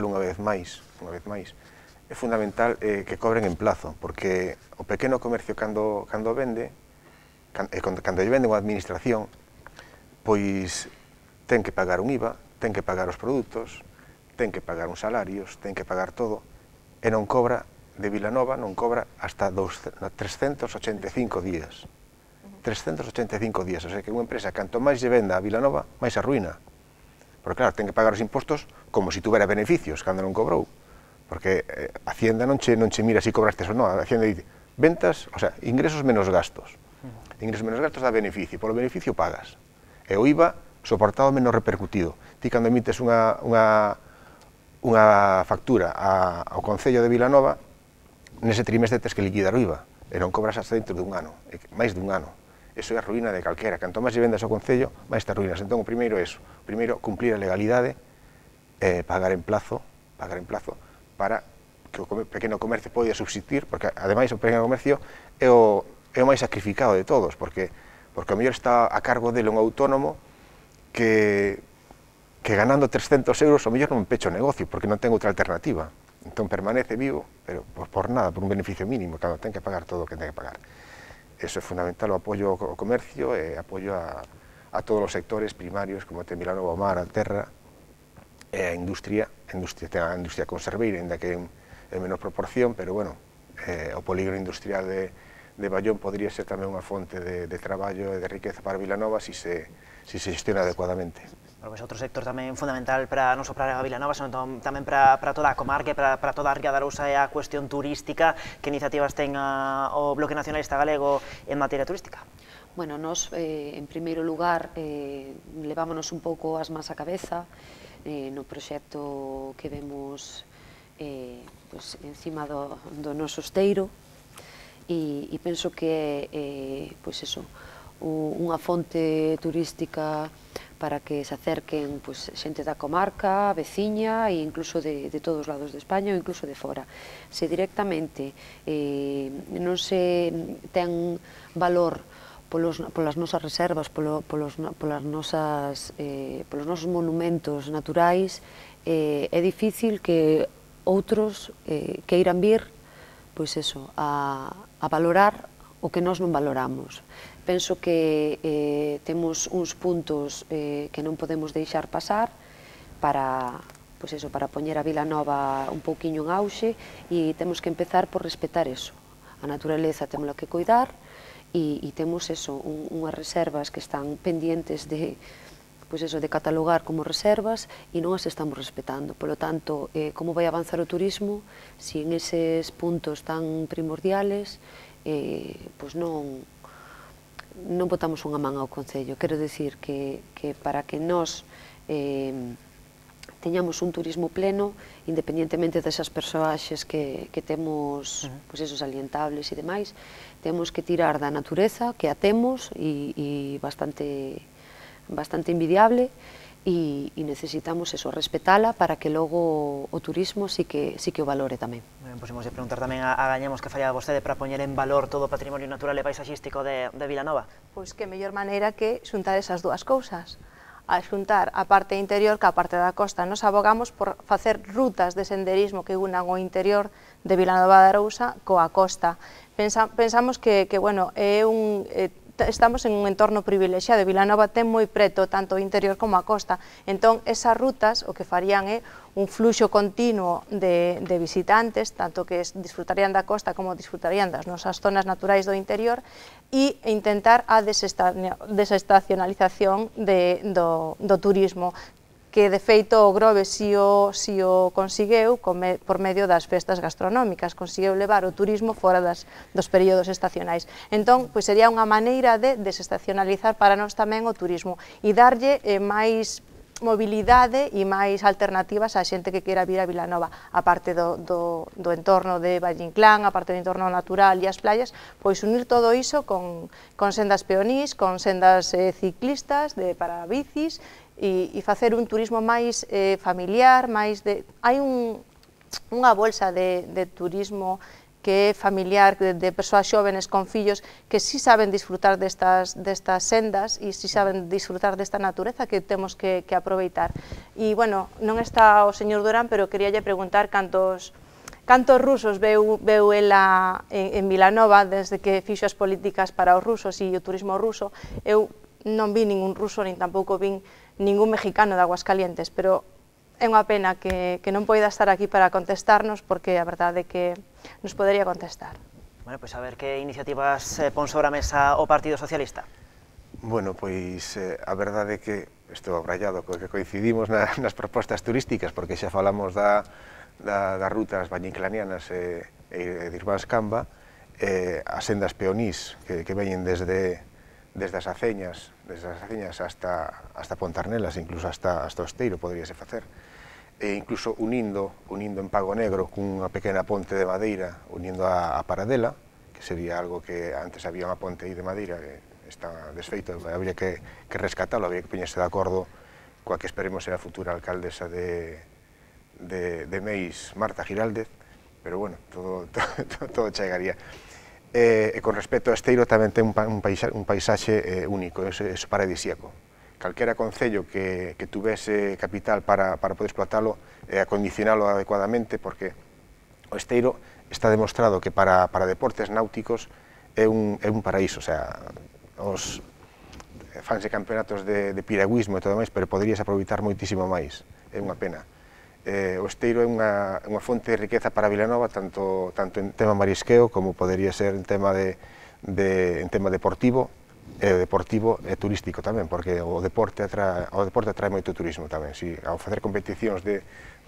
unha vez máis, é fundamental que cobren en plazo, porque o pequeno comercio cando vende, cando lle vende unha administración, pois ten que pagar un IVA, ten que pagar os produtos, ten que pagar uns salarios, ten que pagar todo, e non cobra, de Vilanova non cobra hasta 385 días. 385 días, o sea que unha empresa, canto máis lle venda a Vilanova, máis arruina. Porque claro, ten que pagar os impostos como se tuvera beneficios, cando non cobrou. Porque a Hacienda non che mira se cobraste ou non, a Hacienda dice, ventas, o sea, ingresos menos gastos. Ingresos menos gastos dá beneficio, polo beneficio pagas. E o IVA, soportado menos repercutido. Ti cando emites unha unha factura ao Concello de Vilanova, nese trimestre tes que liquidar o IVA, e non cobras hasta dentro dun ano, máis dun ano. Eso é a ruína de calquera. Canto máis lle vendas ao Concello, máis te ruínas. Entón, o primeiro é eso. Primeiro, cumplir a legalidade, pagar en plazo, para que o pequeno comercio poida subsistir, porque, ademais, o pequeno comercio é o máis sacrificado de todos, porque ao mellor está a cargo dele un autónomo que ganando 300 euros, ao mellor non pecha o negocio, porque non ten outra alternativa. Entón, permanece vivo, pero por nada, por un beneficio mínimo, cando ten que pagar todo o que ten que pagar. Eso é fundamental, o apoio ao comercio e apoio a todos os sectores primarios, como ten Vilanova, o mar, a terra, e a industria ten a industria conserveira, ainda que en menor proporción, pero, bueno, o polígono industrial de Baión podría ser tamén unha fonte de traballo e de riqueza para Vilanova se xestiona adecuadamente. Bueno, pois outro sector tamén fundamental non só para Vilanova, senón tamén para toda a comarca, para toda a Ría de Arousa, é a cuestión turística. Que iniciativas ten o Bloque Nacionalista Galego en materia turística? Bueno, nos, en primeiro lugar, levámonos un pouco as más a cabeza no proxecto que vemos encima do noso esteiro, e penso que é unha fonte turística para que se acerquen xente da comarca, veciña, e incluso de todos os lados de España ou incluso de fora. Se directamente non se ten valor polas nosas reservas, polos nosos monumentos naturais, é difícil que outros queiran vir a valorar o que nós non valoramos. Penso que temos uns puntos que non podemos deixar pasar para poñer a Vilanova un pouquiño en auxe, e temos que empezar por respetar eso. A naturaleza temos que cuidar, e temos unhas reservas que están pendientes de catalogar como reservas, e non as estamos respetando. Polo tanto, como vai avanzar o turismo se en eses puntos tan primordiales non botamos unha man ao Concello? Quero dicir que para que nós teñamos un turismo pleno, independentemente desas persoaxes que temos salientables e demais, temos que tirar da natureza, que a temos e bastante envidiable, e necesitamos respetala para que logo o turismo sí que o valore tamén. Pois imos de preguntar tamén a Gañemos que falla vostede para poñer en valor todo o patrimonio natural e paisaxístico de Vilanova. Pois que mellor maneira que xuntar esas dúas cousas, a xuntar a parte interior que a parte da costa. Nos abogamos por facer rutas de senderismo que unan o interior de Vilanova de Arousa coa costa. Pensamos que estamos en un entorno privilexiado. Vilanova ten moi preto tanto o interior como a costa, entón esas rutas o que farían é un fluxo continuo de visitantes, tanto que disfrutarían da costa como disfrutarían das nosas zonas naturais do interior, e intentar a desestacionalización do turismo, que de feito o Grove si o conseguiu por medio das festas gastronómicas, conseguiu levar o turismo fora dos períodos estacionais. Entón, sería unha maneira de desestacionalizar para nós tamén o turismo e darlle máis mobilidade e máis alternativas á xente que queira vir a Vilanova, a parte do entorno de Valle Inclán, a parte do entorno natural e as playas, pois unir todo iso con sendas peonís, con sendas ciclistas para bicis, e facer un turismo máis familiar, hai unha bolsa de turismo que é familiar, de persoas xóvenes con fillos que si saben disfrutar destas sendas e si saben disfrutar desta natureza que temos que aproveitar. E, bueno, non está o señor Durán, pero queríalle preguntar cantos rusos veu ela en Vilanova desde que fixo as políticas para os rusos e o turismo ruso. Eu non vi ningún ruso, nin tampouco vi ningún mexicano de Aguascalientes, pero é unha pena que non poida estar aquí para contestarnos, porque a verdade é que nos podería contestar. Bueno, pois a ver que iniciativas pon sobre a mesa o Partido Socialista. Bueno, pois a verdade é que estou abrallado que coincidimos nas propostas turísticas, porque xa falamos das rutas valleinclanianas e de Irmáns Camba, as sendas peonís que veñen desde as aceñas hasta Pontarnelas, incluso hasta o Esteiro podríase facer. e incluso unindo en Pago Negro cunha pequena ponte de madeira, unindo a Paradela, que sería algo que antes había unha ponte aí de madeira que está desfeito, habría que rescatalo, habría que poñerse de acordo coa que esperemos ser a futura alcaldesa de Meis, Marta Giraldez, pero bueno, todo chegaría. E con respecto a Esteiro tamén ten un paisaxe único, é paradisíaco. Calquera concello que tuvese capital para poder explotarlo e acondicionalo adecuadamente, porque o Esteiro está demostrado que para deportes náuticos é un paraíso, o sea, fanse campeonatos de piragüismo e todo máis, pero poderías aproveitar moitísimo máis, é unha pena. O Esteiro é unha fonte de riqueza para Vilanova, tanto en tema marisqueo como podería ser en tema deportivo, e turístico tamén, porque o deporte atrae moito turismo tamén. Ao facer competicións de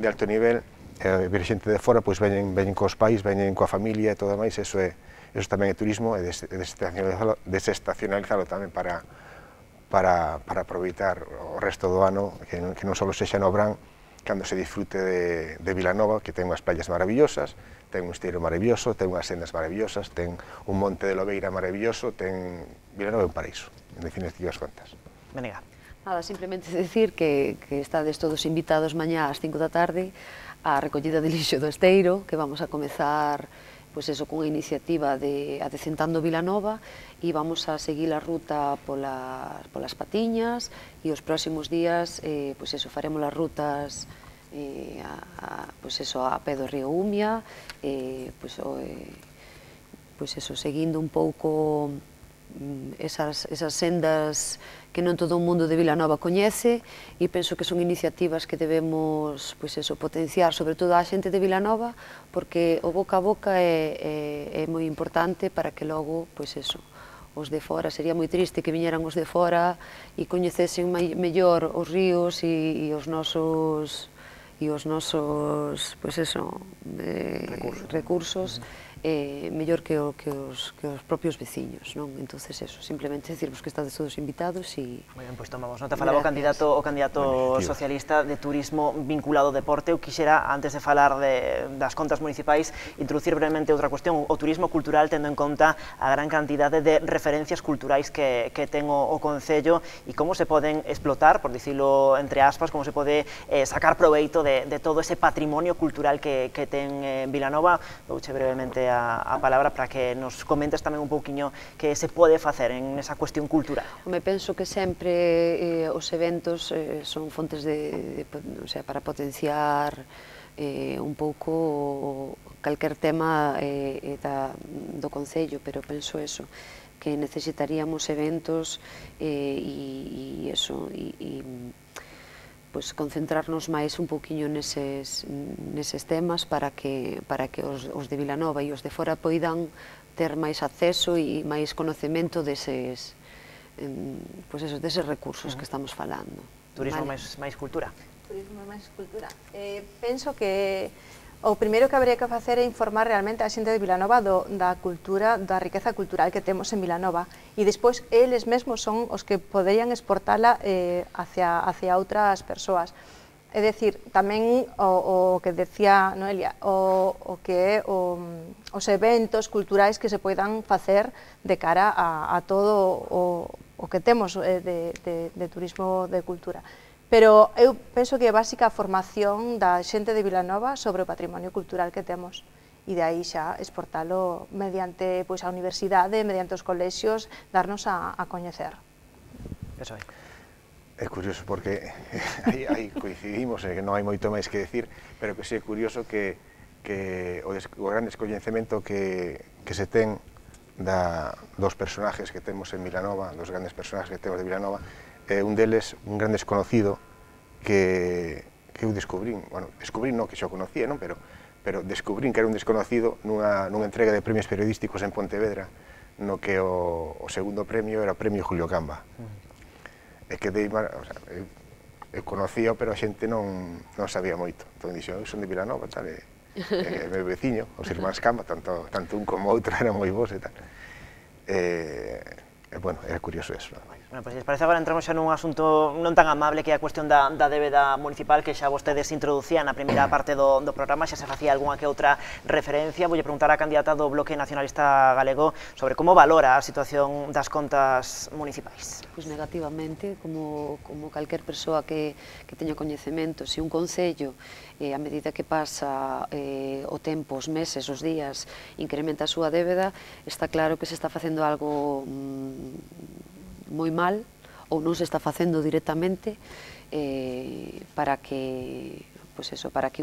alto nivel, vir xente de fora, pois veñen cos pais, veñen coa familia e todo máis, eso tamén é turismo, e desestacionalizalo tamén para aproveitar o resto do ano, que non só sexa no verán, cando se disfrute de Vilanova, que ten unhas playas maravillosas, ten un esteiro maravilloso, ten unhas sendas maravillosas, ten un monte de Lobeira maravilloso, ten Vilanova é un paraíso, en definitivas contas. Venga. Nada, simplemente decir que estades todos invitados mañá ás 5 da tarde á recollida de lixo do Esteiro, que vamos a comezar pois eso, cunha iniciativa de Adecentando Vilanova, e vamos a seguir a ruta polas Patiñas, e os próximos días pois eso, faremos as rutas pois eso, a pé do río Umia, pois eso, seguindo un pouco esas sendas que non todo o mundo de Vilanova coñece, e penso que son iniciativas que debemos pois eso, potenciar, sobre todo a xente de Vilanova, porque o boca a boca é moi importante para que logo, pois eso, os de fora, sería moi triste que viñeran os de fora e coñecesen mellor os ríos e os nosos pois eso, recursos, mellor que os propios veciños, non? Entonces eso, simplemente decirvos que estades todos invitados e... Moi ben, pois tomamos nota. Falaba o candidato socialista de turismo vinculado ao deporte. Eu quixera, antes de falar das contas municipais, introducir brevemente outra cuestión, o turismo cultural, tendo en conta a gran cantidade de referencias culturais que ten o Concello e como se poden explotar, por dicilo entre aspas, como se pode sacar proveito de todo ese patrimonio cultural que ten Vilanova. Douche brevemente a palabra para que nos comentes tamén un pouquiño que se pode facer en esa cuestión cultural. Me penso que sempre os eventos son fontes para potenciar un pouco calquer tema do Concello, pero penso eso, que necesitaríamos eventos e pois concentrarnos máis un pouquiño neses temas para que os de Vilanova e os de fora poidan ter máis acceso e máis conocemento deses recursos que estamos falando. Turismo máis cultura. Turismo máis cultura. Penso que o primeiro que habría que facer é informar realmente a xente de Vilanova da cultura, da riqueza cultural que temos en Vilanova, e despois eles mesmos son os que poderían exportala hacia outras persoas. É dicir, tamén o que decía Noelia, o que é os eventos culturais que se poidan facer de cara a todo o que temos de turismo de cultura. Pero eu penso que é básica a formación da xente de Vilanova sobre o patrimonio cultural que temos, e de aí xa exportalo mediante a universidade, mediante os colexios, darnos a coñecer. Eso é. É curioso porque aí coincidimos, que non hai moito máis que decir, pero que sí é curioso que o gran descoñecemento que se ten dos personajes que temos en Vilanova, dos grandes personajes que temos de Vilanova, un deles, un gran desconocido que eu descubrín, non que xa o conocía, pero descubrín que era un desconocido nunha entrega de premios periodísticos en Pontevedra, no que o segundo premio era o premio Julio Camba. E que eu conocía, pero a xente non sabía moito. Entón dixo, eu son de Vilanova, tal, e meu veciño, os irmáns Camba, tanto un como outro eran moi bons e tal. Bueno, era curioso eso, nada máis. Bueno, pois, se parece, agora entramos xa nun asunto non tan amable que é a cuestión da débeda municipal, que xa vostedes introducían na primeira parte do programa, xa se facía algunha que outra referencia. Voulle preguntar á candidata do Bloque Nacionalista Galego sobre como valora a situación das contas municipais. Pois negativamente, como calquer persoa que teña coñecemento, se un concello, a medida que pasa o tempo, os meses, os días, incrementa a súa débeda, está claro que se está facendo algo moi mal, ou non se está facendo directamente para que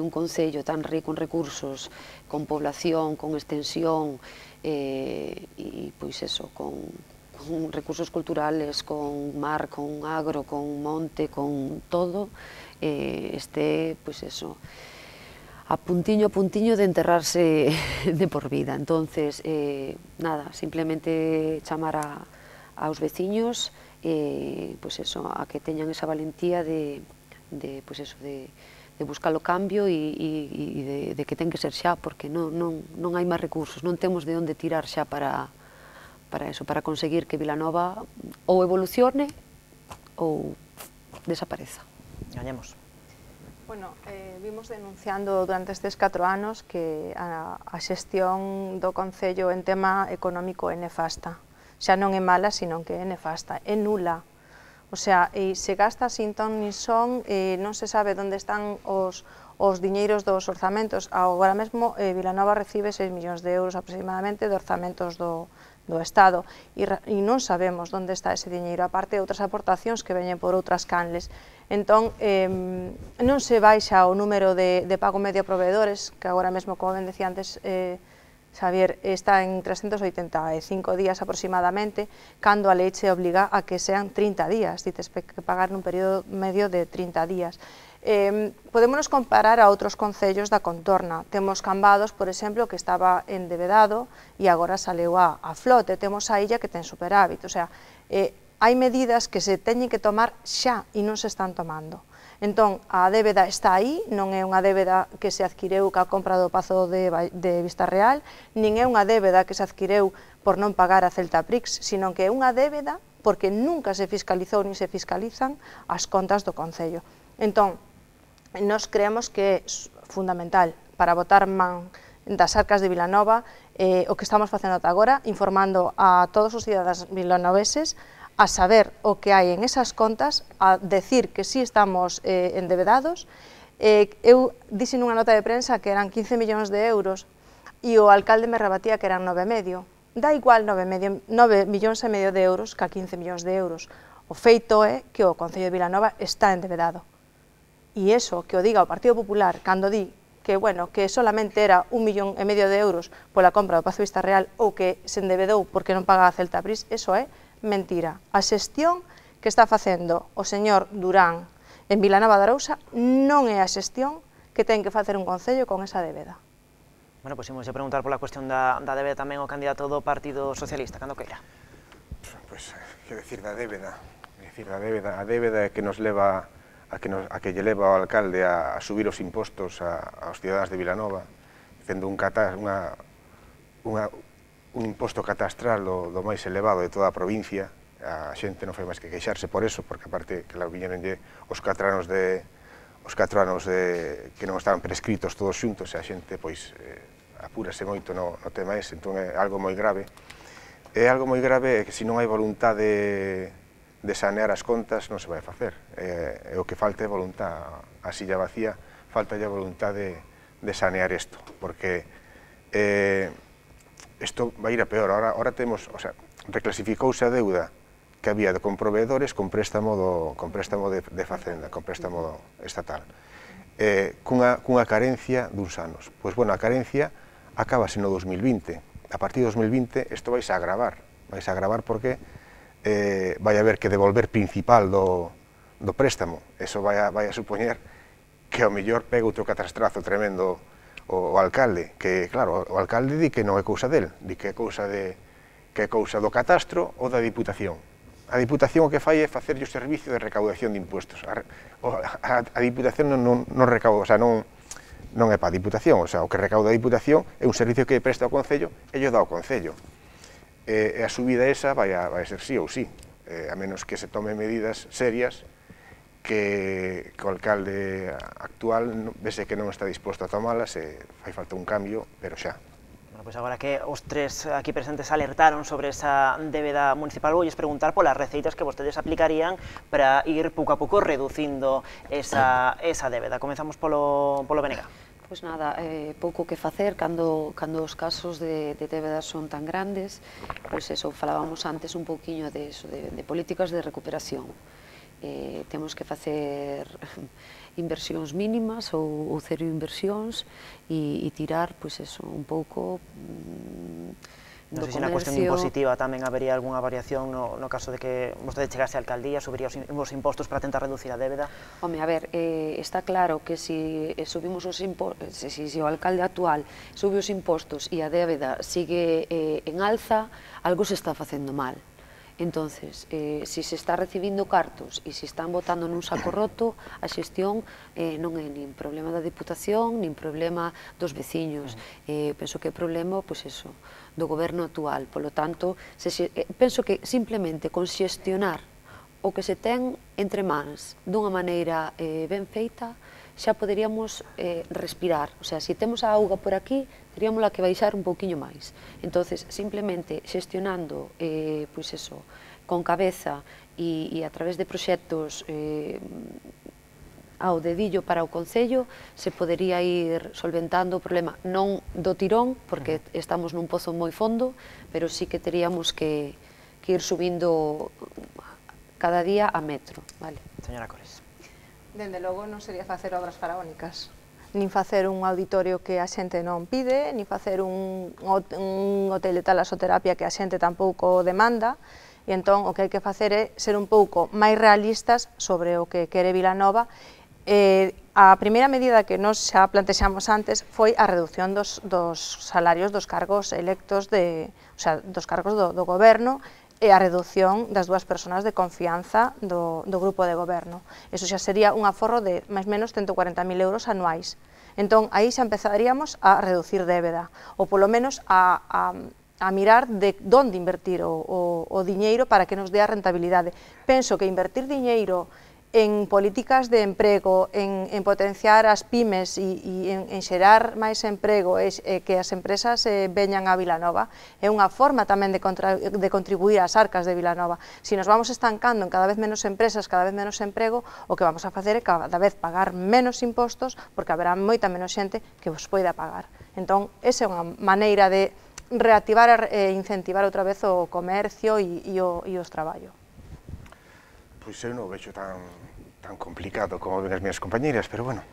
un concello tan rico en recursos, con población, con extensión, e pois eso, con recursos culturales, con mar, con agro, con monte, con todo, este, pois eso, a puntiño de enterrarse de por vida. Entonces, nada, simplemente chamar aos veciños, pois eso, a que teñan esa valentía de buscar o cambio e de que ten que ser xa, porque non hai máis recursos, non temos de onde tirar xa para eso, para conseguir que Vilanova ou evolucione ou desapareza. Gañemos. Bueno, vimos denunciando durante estes 4 anos que a xestión do Concello en tema económico é nefasta. Xa non é mala, sino que é nefasta, é nula. O sea, se gasta sin ton ni son, non se sabe onde están os diñeiros dos orzamentos. Agora mesmo Vilanova recibe 6 millóns de euros aproximadamente de orzamentos do Estado e non sabemos onde está ese diñeiro, aparte de outras aportacións que veñen por outras canles. Entón, non se baixa o número de pago medio a proveedores, que agora mesmo, como ben decía antes Xavier, está en 385 días aproximadamente, cando a lei che obliga a que sean 30 días, dices que pagar nun período medio de 30 días. Podémonos comparar a outros concellos da contorna. Temos Cambados, por exemplo, que estaba endebedado e agora saleu a flote. Temos a Illa que ten superávit. O sea, hai medidas que se teñen que tomar xa e non se están tomando. Entón, a débeda está aí, non é unha débeda que se adquireu ca compra do Pazo de Vistarreal, nin é unha débeda que se adquireu por non pagar a Celta Prix, sino que é unha débeda porque nunca se fiscalizou nin se fiscalizan as contas do Concello. Entón, nós creemos que é fundamental para botar man das arcas de Vilanova o que estamos facendo ata agora, informando a todos os cidadáns vilanoveses a saber o que hai en esas contas, a decir que sí estamos endebedados. Eu dixen nunha nota de prensa que eran 15 millóns de euros e o alcalde me rebatía que eran 9,5. Da igual 9 millóns e medio de euros que a 15 millóns de euros. O feito é que o Concello de Vilanova está endebedado. E iso que o diga o Partido Popular cando di que, bueno, que solamente era 1,5 millón de euros pola compra do Pazo Vistarreal ou que se endebedou porque non pagaba a Celta Prix, eso é mentira. A xestión que está facendo o señor Durán en Vilanova de Arousa non é a xestión que ten que facer un concello con esa débeda. Bueno, pois imos a preguntar pola cuestión da débeda tamén o candidato do Partido Socialista, cando queira. Pois, que decir da débeda? A débeda é que nos leva a que lle leva ao alcalde a subir os impostos aos cidadáns de Vilanova, facendo un imposto catastral do máis elevado de toda a provincia. A xente non fai máis que queixarse por eso, porque aparte que viñeronlle os 4 anos que non estaban prescritos todos xuntos, e a xente pois apúrase moito no tema ese, entón é algo moi grave. É algo moi grave que se non hai voluntade de sanear as contas non se vai facer. O que falta é voluntad, a silla vacía, falta a voluntade de sanear isto, porque isto vai ir a peor. Ahora temos, o sea, reclasificouse a deuda que había con proveedores con préstamo de Facenda, con préstamo estatal, cunha carencia duns anos. Pois, bueno, a carencia acabase no 2020. A partir de 2020 isto vais a agravar porque vai haber que devolver principal do préstamo. Eso vai a supoñer que ao mellor pega outro catastrazo tremendo o alcalde, que, claro, o alcalde di que non é cousa del, di que é cousa do catastro ou da Diputación. A Diputación o que fai é facerlle o servicio de recaudación de impuestos. A Diputación non recauda, o sea, non é para a Diputación, o sea, o que recauda a Diputación é un servicio que presta ao Concello e lle dá ao Concello. E a subida esa vai a ser sí ou sí. a menos que se tomen medidas serias que o alcalde actual vese que non está disposto a tomalas e fai falta un cambio, pero xa. Pois agora que os tres aquí presentes alertaron sobre esa débeda municipal, voulles preguntar polas receitas que vostedes aplicarían para ir pouco a pouco reducindo esa débeda. Comezamos polo BNG. Pois nada, pouco que facer cando os casos de débeda son tan grandes, pois eso, falábamos antes un pouquiño de políticas de recuperación. Temos que facer inversións mínimas ou cero inversións e tirar, pois eso, un pouco Non sei se na cuestión impositiva tamén habería algunha variación no caso de que vostede chegase á alcaldía, subiría os impostos para tentar reducir a débeda? Home, a ver, está claro que se subimos os impostos, se o alcalde actual sube os impostos e a débeda sigue en alza, algo se está facendo mal. Entonces, se se está recibindo cartos e se están botando nun saco roto, a xestión non é nin problema da Diputación, nin problema dos veciños. Penso que é problema, pois eso, do goberno actual. Polo tanto, penso que simplemente con xestionar o que se ten entre mans dunha maneira ben feita, xa poderíamos respirar. O sea, se temos a auga por aquí, teríamos que baixar un pouquiño máis. Entonces, simplemente xestionando, pois eso, con cabeza e a través de proxectos ao dedillo para o Concello, se podería ir solventando o problema, non do tirón, porque estamos nun pozo moi fondo, pero sí que teríamos que ir subindo cada día a metro, vale? Señora Cores. Dende logo non sería facer obras faraónicas, nin facer un auditorio que a xente non pide, nin facer un hotel de talasoterapia que a xente tampouco demanda, e entón o que hai que facer é ser un pouco máis realistas sobre o que quere Vilanova. A primeira medida que nos xa plantexamos antes foi a reducción dos salarios dos cargos electos, o sea, dos cargos do goberno, e a reducción das dúas persoas de confianza do grupo de goberno. Eso xa sería un aforro de máis ou menos 140.000 euros anuais. Entón, aí xa empezaríamos a reducir débeda, ou polo menos a mirar de onde invertir o diñeiro para que nos dé a rentabilidade. Penso que invertir diñeiro en políticas de emprego, en potenciar as pymes e en xerar máis emprego e que as empresas veñan a Vilanova é unha forma tamén de contribuir ás arcas de Vilanova. Se nos vamos estancando en cada vez menos empresas, cada vez menos emprego, o que vamos a facer é cada vez pagar menos impostos porque haberá moita menos xente que os poida pagar. Entón, esa é unha maneira de reactivar e incentivar outra vez o comercio e os traballos. Pois eu non o vexo tan complicado como ven as miñas compañeras, pero bueno,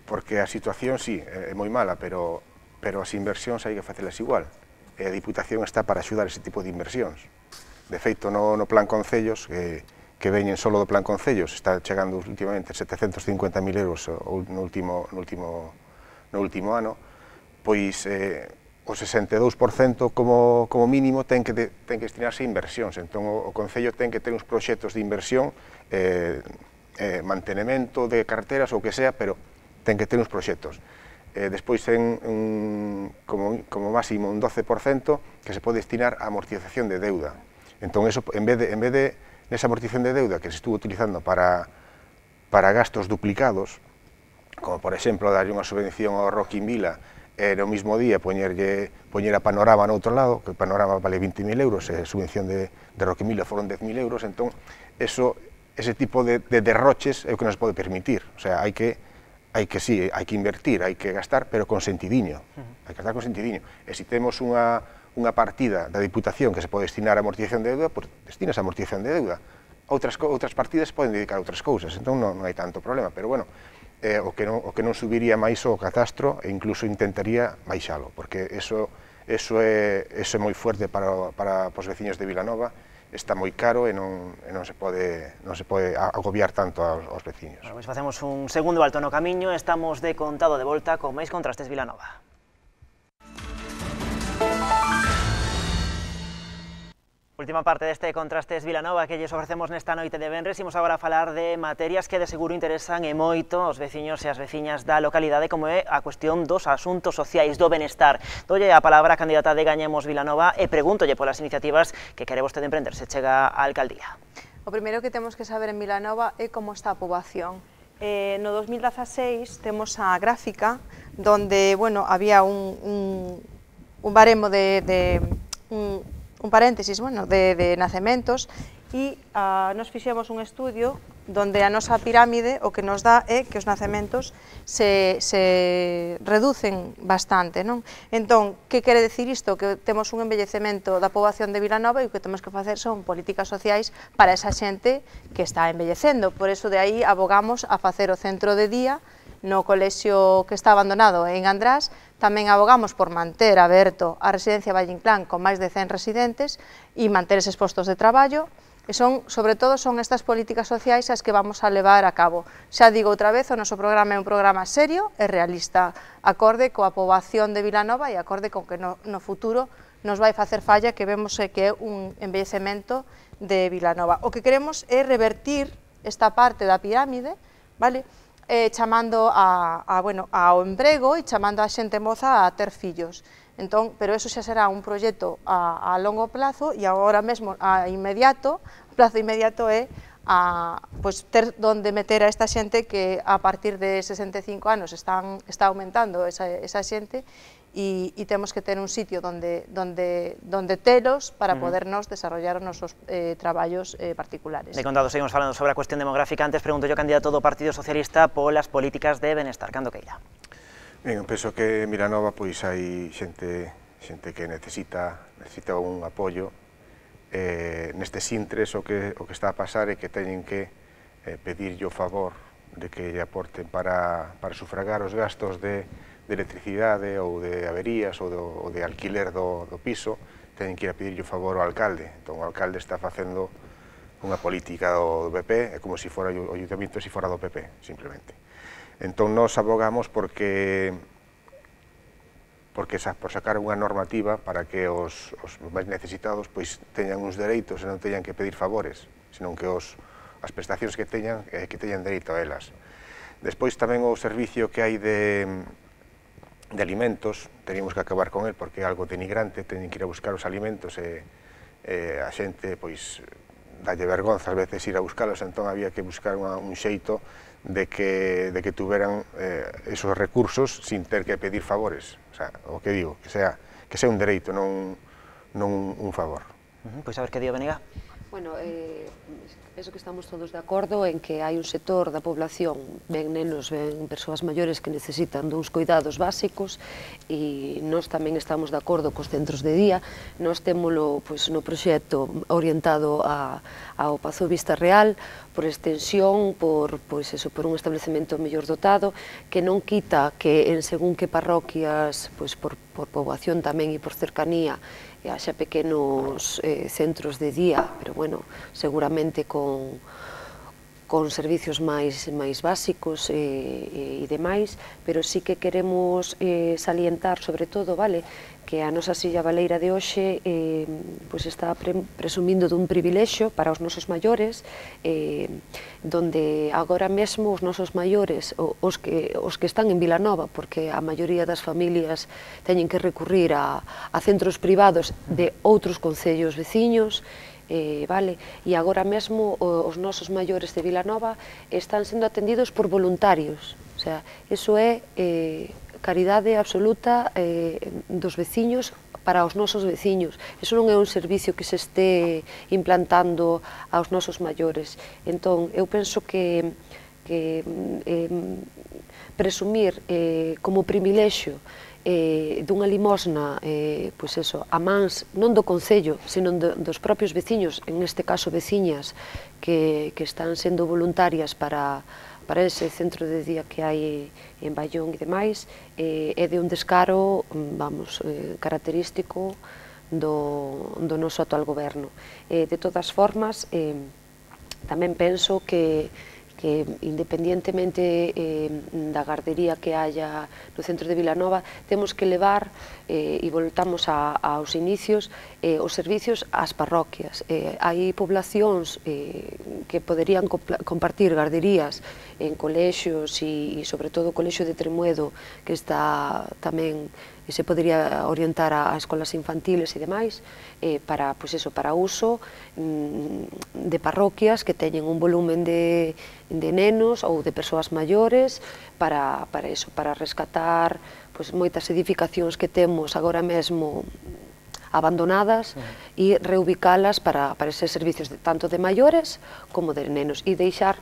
porque a situación, sí, é moi mala, pero as inversións hai que facelas igual, e a Diputación está para axudar ese tipo de inversións. De feito, no Plan Concellos, que veñen solo do Plan Concellos, está chegando últimamente 750.000 euros no último ano, pois o 62% como mínimo ten que destinarse a inversións. Entón, o Concello ten que ter uns proxectos de inversión, mantenimento de carreteras ou que sea, pero ten que ter uns proxectos. Despois ten como máximo un 12% que se pode destinar a amortización de deuda. Entón, eso, en vez de nesa amortización de deuda que se estuvo utilizando para gastos duplicados, como por exemplo darlle unha subvención ao Rock in Vila, e no mismo día poñer a Panorama no outro lado, que o Panorama vale 20.000 euros, e a subvención de Rock in Vila foron 10.000 euros, entón, ese tipo de derroches é o que nos pode permitir. O sea, hai que invertir, hai que gastar, pero con sentidiño. Hai que gastar con sentidiño. E se temos unha partida da Diputación que se pode destinar a amortización de deuda, pois destinas a amortización de deuda. Outras partidas poden dedicar a outras cousas, entón non hai tanto problema, pero bueno, o que non subiría máis o catastro e incluso intentaría baixalo, porque eso é moi fuerte para os veciños de Vilanova, está moi caro e non se pode agobiar tanto aos veciños. Pois facemos un segundo alto no camiño, estamos de contado de volta con máis Contrastes Vilanova. Última parte deste Contrastes Vilanova que lles ofrecemos nesta noite de venres. Imos agora a falar de materias que de seguro interesan e moito aos veciños e as veciñas da localidade, como é a cuestión dos asuntos sociais, do benestar. Dolle a palabra a candidata de Gañemos Vilanova e pregúntolle polas iniciativas que quere vostede emprender se chega á alcaldía. O primeiro que temos que saber en Vilanova é como está a poboación. No 2016 temos a gráfica donde, bueno, había un baremo un paréntesis, bueno, de nacementos e nos fixemos un estudio donde a nosa pirámide o que nos dá é que os nacementos se reducen bastante, non? Entón, que quere decir isto? Que temos un envellecemento da poboación de Vilanova e o que temos que facer son políticas sociais para esa xente que está envellecendo. Por eso de aí abogamos a facer o centro de día no colexio que está abandonado en András. Tamén abogamos por manter aberto a residencia Valle Inclán con máis de 100 residentes e manter eses postos de traballo. E sobre todo, son estas políticas sociais as que vamos a levar a cabo. Xa digo outra vez, o noso programa é un programa serio e realista, acorde coa poboación de Vilanova e acorde con que no futuro nos vai facer falla, que vemos que é un envellecemento de Vilanova. O que queremos é revertir esta parte da pirámide, vale? Chamando ao emprego e chamando a xente moza a ter fillos. Entón, pero eso xa será un proxecto a longo plazo e agora mesmo a plazo inmediato é ter donde meter a esta xente que a partir de 65 anos está aumentando esa xente e temos que ter un sitio donde telos para podernos desarrollar os nosos traballos particulares. De contado, seguimos falando sobre a cuestión demográfica. Antes pregunto yo, candidato do Partido Socialista, polas políticas de benestar. Cando queira? Ben, eu penso que en Vilanova pois hai xente que necesita un apoio. Nestes intres o que está a pasar é que teñen que pedirlle o favor de que lle aporten para sufragar os gastos de electricidade ou de averías ou de alquiler do piso. Teñen que ir a pedirlle o favor ao alcalde. Entón o alcalde está facendo unha política do PP, é como se fora o ayuntamiento se fora do PP, simplemente. Entón nos abogamos por sacar unha normativa para que os máis necesitados pois teñan uns dereitos e non teñan que pedir favores, senón que as prestacións que teñan dereito a elas. Despois tamén o servicio que hai de alimentos, teníamos que acabar con el porque é algo denigrante, teñen que ir a buscar os alimentos e a xente pois dalle vergonza ás veces ir a buscalos, entón había que buscar un xeito de que tuveran esos recursos sin ter que pedir favores. O sea, o que digo, que sea un dereito, non un favor. Pois a ver que dio Benega. Bueno, penso que estamos todos de acordo en que hai un sector da población, ben nenos, ben persoas maiores que necesitan duns cuidados básicos e nós tamén estamos de acordo cos centros de día. Nós témolo no proxecto orientado ao Pazo Vista Real, por extensión, por un establecemento mellor dotado, que non quita que en según que parroquias, por poboación tamén e por cercanía, haxa pequenos centros de día, pero bueno, seguramente con servicios máis básicos e demais, pero sí que queremos salientar sobre todo, vale, que a nosa silla baleira de hoxe está presumindo dun privilexio para os nosos maiores, donde agora mesmo os nosos maiores, os que están en Vilanova, porque a maioría das familias teñen que recurrir a centros privados de outros concellos veciños, e agora mesmo os nosos maiores de Vilanova están sendo atendidos por voluntarios, o sea, iso é caridade absoluta dos veciños para os nosos veciños. Iso non é un servicio que se este implantando aos nosos maiores. Entón, eu penso que presumir como privilexio dunha limosna a mans non do concello, sino dos propios veciños, en este caso veciñas que están sendo voluntarias para ese centro de día que hai en Baión e demais, é de un descaro, característico do noso actual goberno. De todas formas, tamén penso que que independientemente da gardería que haya no centro de Vilanova, temos que levar, e voltamos aos inicios, os servicios ás parroquias. Hai poblacións que poderían compartir garderías en colexios e sobre todo o colexio de Tremuedo, que está tamén, se podería orientar a escolas infantiles e demais, para uso de parroquias que teñen un volumen de nenos ou de persoas maiores, para rescatar moitas edificacións que temos agora mesmo abandonadas e reubicalas para eses servicios tanto de maiores como de nenos, e deixar,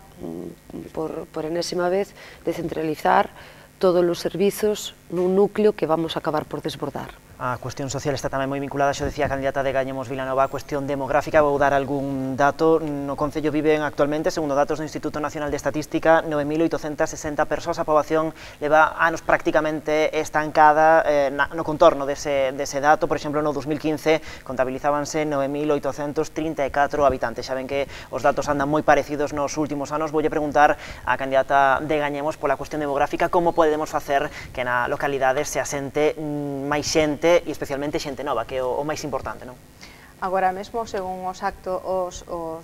por enésima vez, descentralizar todos os servizos nun núcleo que vamos a acabar por desbordar. A cuestión social está tamén moi vinculada, xo decía a candidata de Gañemos Vilanova, a cuestión demográfica. Vou dar algún dato. No Concello viven actualmente, segundo datos do Instituto Nacional de Estatística, 9.860 persoas. A poboación leva anos prácticamente estancada no contorno dese dato. Por exemplo, no 2015 contabilizábanse 9.834 habitantes. Xa ven que os datos andan moi parecidos nos últimos anos. Voulle preguntar á candidata de Gañemos pola cuestión demográfica, como podemos facer que na localidade se asente máis xente, e especialmente xente nova, que é o máis importante, non? Agora mesmo, según os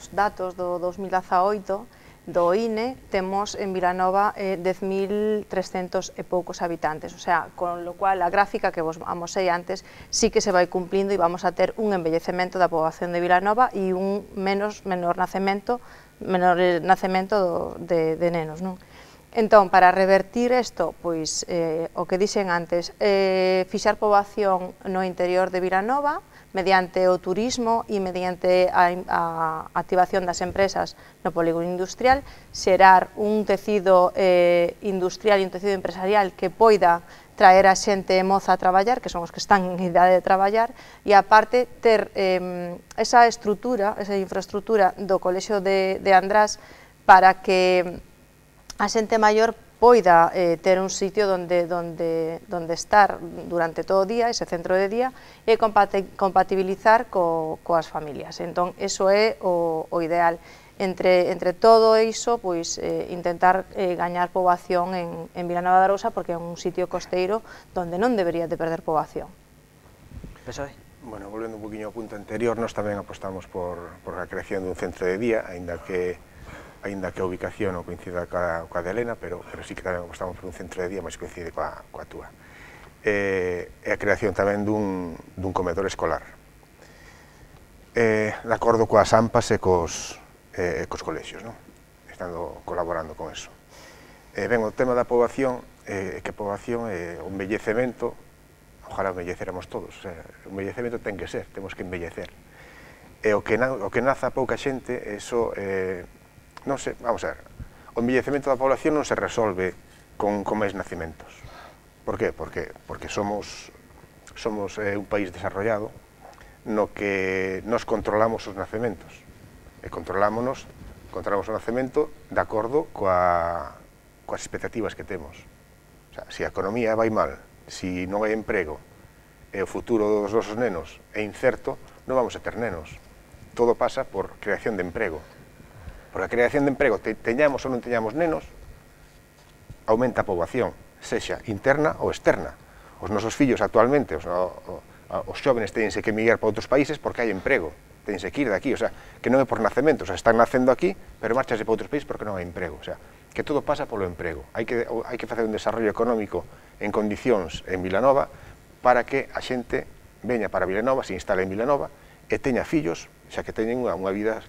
datos do 2018 do INE, temos en Vilanova 10.300 e poucos habitantes, o sea, con lo cual a gráfica que vos amosei antes sí que se vai cumplindo e vamos a ter un envellecemento da poboación de Vilanova e un menor nacemento de nenos, non? Entón, para revertir isto, pois, o que dixen antes, fixar poboación no interior de Vilanova, mediante o turismo e mediante a activación das empresas no polígono industrial, xerar un tecido industrial e un tecido empresarial que poida traer a xente moza a traballar, que son os que están en idade de traballar, e aparte ter esa estrutura, esa infraestructura do Colexio de András para que a xente maior poida ter un sitio onde estar durante todo o día, ese centro de día, e compatibilizar coas familias. Entón, iso é o ideal. Entre todo iso, pois, intentar gañar poboación en Vilanova de Arousa, porque é un sitio costeiro onde non debería de perder poboación. PSOE. Bueno, volvendo un poquinho ao punto anterior, nós tamén apostamos por a creación dun centro de día, aínda que a ubicación non coincida coa de Helena, pero sí que tamén apostamos por un centro de día máis coincide coa túa. E a creación tamén dun comedor escolar. De acordo coas AMPAs e cos colexios, estando colaborando con eso. Ben, o tema da poboación, que a poboación é o envellecemento, ojalá envelleceramos todos, o envellecemento ten que ser, temos que envellecer. E o que naza pouca xente, eso non sei, vamos a ver, o envellecemento da población non se resolve con máis nacimentos. Por que? Porque somos un país desarrollado no que nos controlamos os nacementos e controlamos o nacemento de acordo coas expectativas que temos. O sea, se a economía vai mal, se non hai emprego e o futuro dos nosos nenos é incerto, non vamos a ter nenos. Todo pasa por creación de emprego. Porque a creación de emprego, teñamos ou non teñamos nenos, aumenta a poboación, sexa interna ou externa. Os nosos fillos actualmente, os xóvenes teñense que emigrar para outros países porque hai emprego, teñense que ir de aquí, o sea, que non é por nacemento, o sea, están nacendo aquí, pero marchase para outros países porque non hai emprego, o sea, que todo pasa polo emprego. Hai que facer un desarrollo económico en condicións en Vilanova para que a xente veña para Vilanova, se instale en Vilanova e teña fillos, xa que teñen unha vida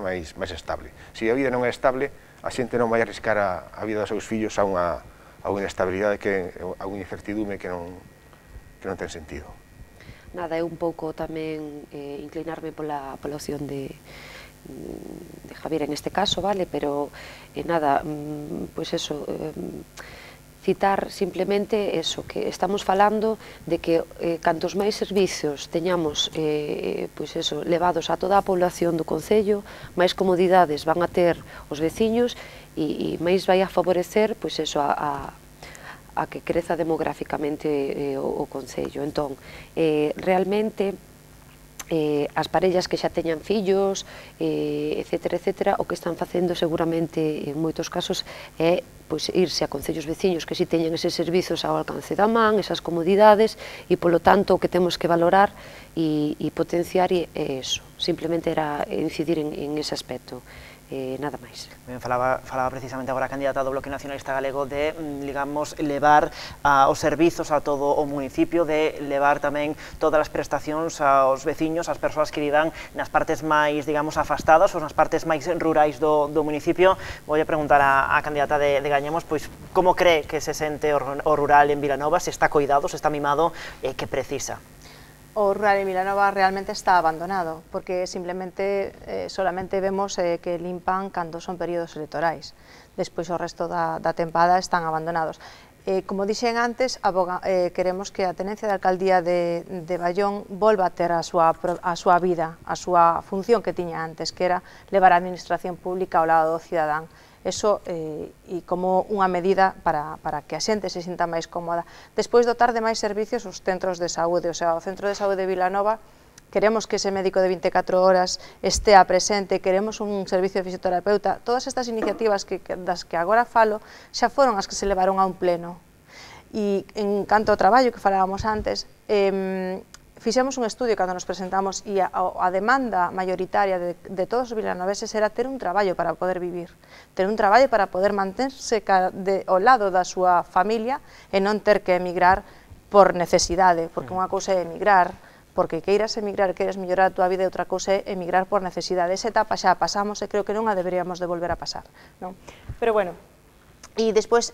máis estable. Se a vida non é estable, a xente non vai arriscar a vida dos seus fillos a unha inestabilidade, a unha incertidume que non ten sentido. Nada, é un pouco tamén inclinarme pola opción de Javier en este caso, vale, pero nada, pois eso, citar simplemente eso, que estamos falando de que cantos máis servicios teñamos levados a toda a población do Concello, máis comodidades van a ter os veciños e máis vai a favorecer a que creza demográficamente o Concello. Entón, realmente as parellas que xa teñan fillos, etcétera, etcétera, o que están facendo seguramente en moitos casos é irse a concellos veciños que si teñen eses servizos ao alcance da man, esas comodidades, e polo tanto o que temos que valorar e potenciar é eso, simplemente era incidir en ese aspecto. Nada máis. Falaba precisamente agora a candidata do Bloque Nacionalista Galego de, digamos, levar os servizos a todo o municipio, de levar tamén todas as prestacións aos veciños, ás persoas que vivan nas partes máis, digamos, afastadas ou nas partes máis rurais do municipio. Vou preguntar á candidata de Gañemos, pois, como cree que se sente o rural en Vilanova, se está coidado, se está mimado, que precisa? O rural en Vilanova realmente está abandonado, porque simplemente solamente vemos que limpan cando son períodos electorais. Despois o resto da tempada están abandonados. Como dixen antes, queremos que a tenencia de alcaldía de Baión volva a ter a súa vida, a súa función que tiña antes, que era levar a administración pública ao lado do cidadán. Eso, e como unha medida para que a xente se sinta máis cómoda. Despois dotar de máis servicios os centros de saúde, o sea, o Centro de Saúde de Vilanova, queremos que ese médico de 24 horas estea presente, queremos un servicio de fisioterapeuta. Todas estas iniciativas das que agora falo xa foron as que se levaron a un pleno. E en canto ao traballo que falábamos antes, fixemos un estudio cando nos presentamos e a demanda mayoritaria de todos os vilanoveses era ter un traballo para poder vivir, ter un traballo para poder manterse ao lado da súa familia e non ter que emigrar por necesidade, porque unha cousa é emigrar, porque queiras emigrar, queiras mellorar a túa vida, e outra cousa é emigrar por necesidade. Esa etapa xa pasamos e creo que non a deberíamos de volver a pasar, non? Pero bueno, e despois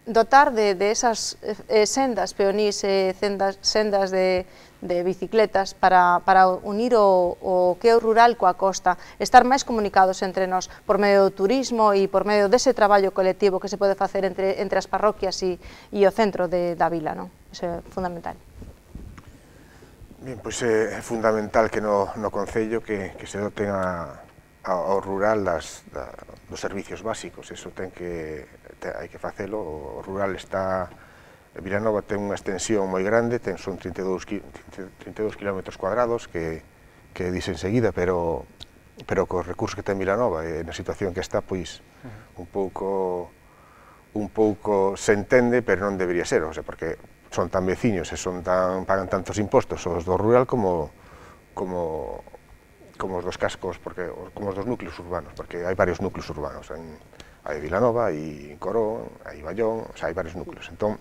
dotar de esas sendas peonís, sendas de bicicletas para unir o que é o rural coa costa, estar máis comunicados entre nós por medio do turismo e por medio dese traballo colectivo que se pode facer entre as parroquias e o centro da vila, non? Iso é fundamental. Bien, pois é fundamental que no Concello que se doten ao rural dos servicios básicos, eso hai que facelo. O rural está, Vilanova ten unha extensión moi grande, son 32 km cuadrados, que dice enseguida, pero cos recursos que ten Vilanova e na situación que está, pois un pouco se entende, pero non debería ser, o sea, porque son tan veciños e pagan tantos impostos os do rural como os dos cascos, como os dos núcleos urbanos, porque hai varios núcleos urbanos, hai Vilanova, hai Corón, hai Baión, o sea, hai varios núcleos, entón,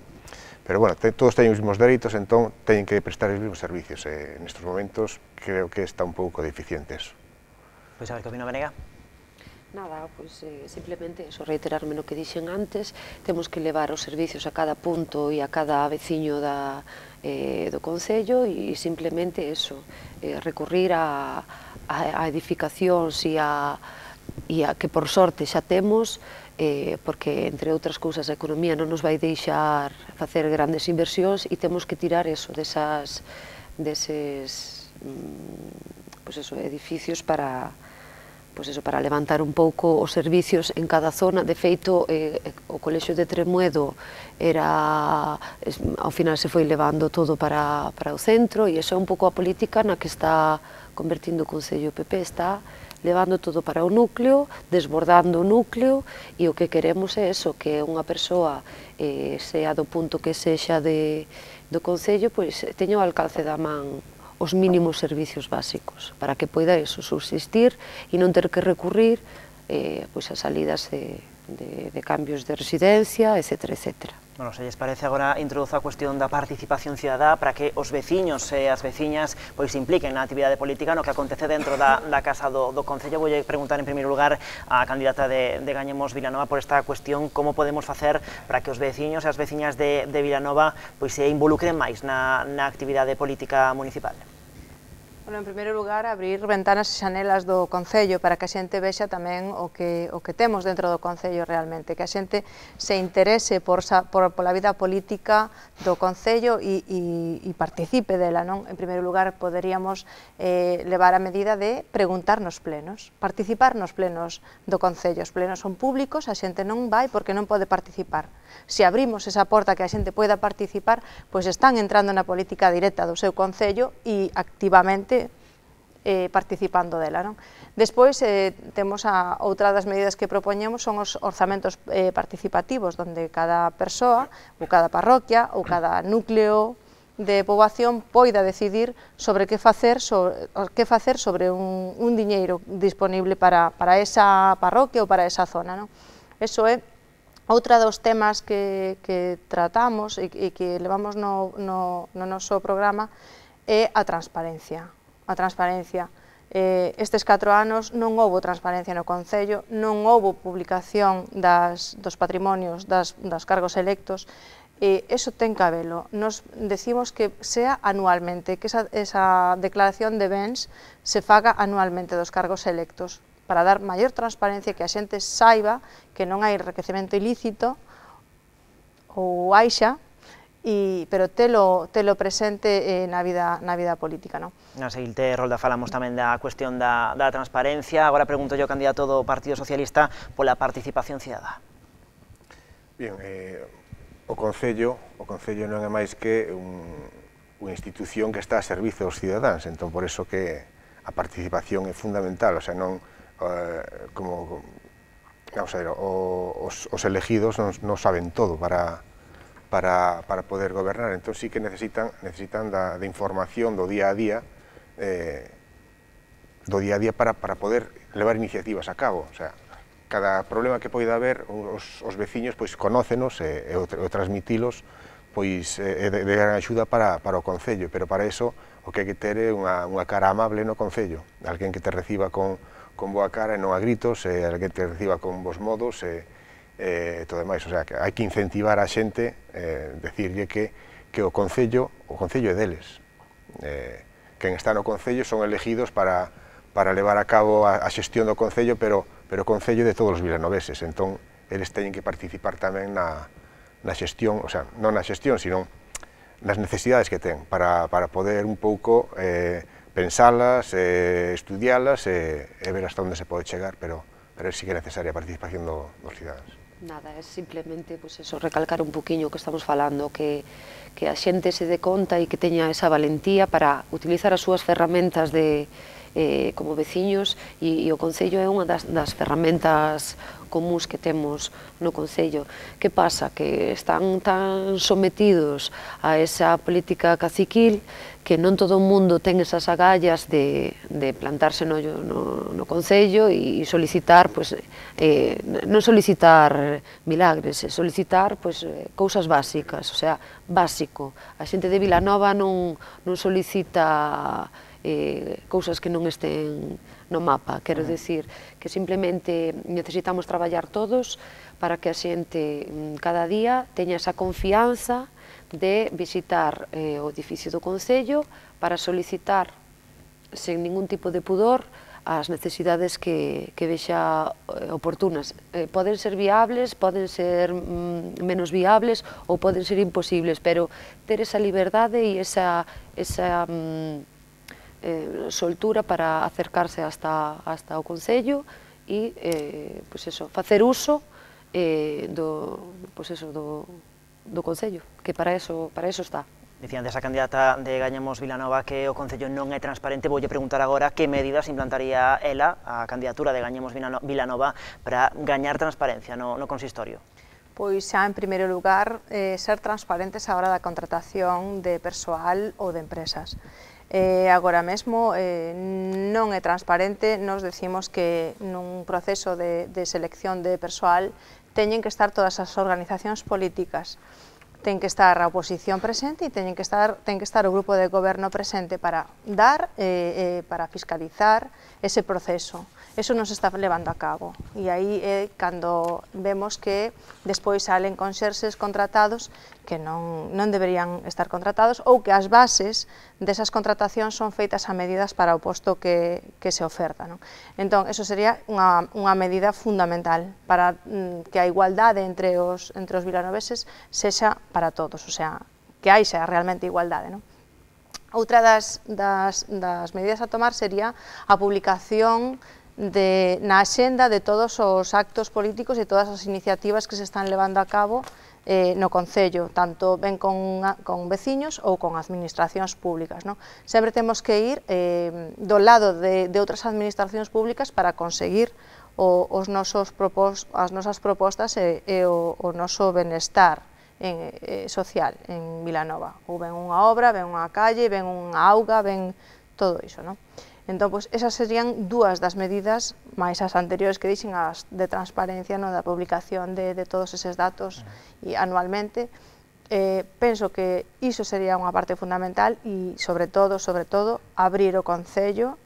pero bueno, todos teñen os mesmos dereitos, entón teñen que prestar os mesmos servicios, e nestes momentos creo que está un pouco deficiente eso. Pois a ver, que opina Venega? Nada, pois simplemente eso, reiterarme no que dixen antes, temos que levar os servicios a cada punto e a cada veciño do Concello, e simplemente eso, recurrir a edificacións e a que por sorte xa temos, porque entre outras cousas a economía non nos vai deixar facer grandes inversións e temos que tirar eso deses edificios para levantar un pouco os servicios en cada zona. De feito, o Colexio de Tremuedo ao final se foi levando todo para o centro, e iso é un pouco a política na que está convertindo o Concello. O PP está levando todo para o núcleo, desbordando o núcleo, e o que queremos é eso, que unha persoa, sea do punto que sexa do Concello, pois teña ao alcance da man os mínimos servicios básicos, para que poida eso subsistir e non ter que recurrir a salidas de cambios de residencia, etcétera, etcétera. Bueno, se lles parece, agora introduzo a cuestión da participación cidadá para que os veciños e as veciñas pois se impliquen na actividade política no que acontece dentro da casa do Concello. Vou preguntar en primeiro lugar á candidata de Gañemos Vilanova por esta cuestión, como podemos facer para que os veciños e as veciñas de Vilanova pois se involucren máis na actividade política municipal. Bueno, en primeiro lugar, abrir ventanas e xanelas do Concello para que a xente vexa tamén o que temos dentro do Concello realmente, que a xente se interese pola vida política do Concello e participe dela, non? En primeiro lugar, poderíamos levar a medida de preguntar nos plenos, participar nos plenos do Concello. Os plenos son públicos, a xente non vai porque non pode participar. Se abrimos esa porta que a xente poida participar, pois están entrando na política directa do seu Concello e activamente participando dela. Despois, temos outra das medidas que propoñemos son os orzamentos participativos, onde cada persoa, ou cada parroquia, ou cada núcleo de poboación poida decidir sobre que facer sobre un diñeiro disponible para esa parroquia ou para esa zona. Eso é outra dos temas que tratamos e que levamos no noso programa é a transparencia. Estes 4 anos non houbo transparencia no Concello, non houbo publicación dos patrimonios dos cargos electos, e iso ten que habelo. Nos decimos que sea anualmente, que esa declaración de bens se faga anualmente dos cargos electos, para dar maior transparencia, que a xente saiba que non hai enriquecemento ilícito, ou haixa, pero telo presente na vida política. Na seguinte rolda falamos tamén da cuestión da transparencia. Agora pregunto yo, candidato do Partido Socialista, pola participación cidadá. Bien, o Concello non é máis que unha institución que está a servizo dos cidadáns, entón por eso que a participación é fundamental, o sea, non como vamos a ver, os elegidos non saben todo para poder gobernar, entón sí que necesitan da información do día a día para poder levar iniciativas a cabo, o sea, cada problema que poida haber, os veciños pois conócenos e o transmitilos pois é de gran axuda para o Concello, pero para iso o que hai que ter é unha cara amable no Concello, alguén que te reciba con boa cara e non a gritos, alguén que te reciba con bons modos e todo demais, o sea, que hai que incentivar a xente, decirlle que o Concello é deles, quen está no Concello son elegidos para levar a cabo a xestión do Concello, pero o Concello de todos os vilanoveses, entón eles teñen que participar tamén na xestión, o sea, non na xestión, sino nas necesidades que ten, para poder un pouco pensalas, estudialas e ver hasta onde se pode chegar, pero sí que é necesaria a participación dos cidadáns. Nada, é simplemente recalcar un poquinho o que estamos falando, que a xente se dé conta e que teña esa valentía para utilizar as súas ferramentas como veciños, e o Concello é unha das ferramentas comuns que temos no Concello. Que pasa? Que están tan sometidos a esa política caciquil que non todo o mundo ten esas agallas de plantarse no Concello e solicitar, non solicitar milagres, solicitar cousas básicas, o sea, básico. A xente de Vilanova non solicita cousas que non estén no mapa, quero dicir que simplemente necesitamos traballar todos para que a xente cada día teña esa confianza de visitar o edificio do Concello para solicitar sen ningún tipo de pudor as necesidades que vexa oportunas. Poden ser viables, poden ser menos viables ou poden ser imposibles, pero ter esa liberdade e esa soltura para acercarse hasta o Concello e facer uso do Concello, que para eso está. Dicía antes a candidata de Gañamos Vilanova que o Concello non é transparente. Voulle preguntar agora que medidas implantaría ela, a candidatura de Gañamos Vilanova, para gañar transparencia no consistorio. Pois xa, en primeiro lugar, ser transparentes á hora da contratación de persoal ou de empresas. Agora mesmo non é transparente, nos decimos que nun proceso de selección de persoal teñen que estar todas as organizacións políticas, ten que estar a oposición presente e ten que estar o grupo de goberno presente para dar, para fiscalizar ese proceso. Eso non se está levando a cabo e aí é cando vemos que despois salen conserxes contratados que non deberían estar contratados ou que as bases desas contratacións son feitas a medidas para o posto que se oferta. Entón, eso sería unha medida fundamental para que a igualdade entre os vilanoveses sexa para todos, o sea, que haixa realmente igualdade. Outra das medidas a tomar sería a publicación na axenda de todos os actos políticos e todas as iniciativas que se están levando a cabo no Concello, tanto ben con veciños ou con administracións públicas. Sempre temos que ir do lado de outras administracións públicas para conseguir as nosas propostas e o noso benestar social en Vilanova. Ou ven unha obra, ven unha calle, ven unha auga, ven todo iso. Entón, esas serían dúas das medidas, máis as anteriores que dixen, as de transparencia, da publicación de todos eses datos anualmente. Penso que iso sería unha parte fundamental e, sobre todo, abrir o Concello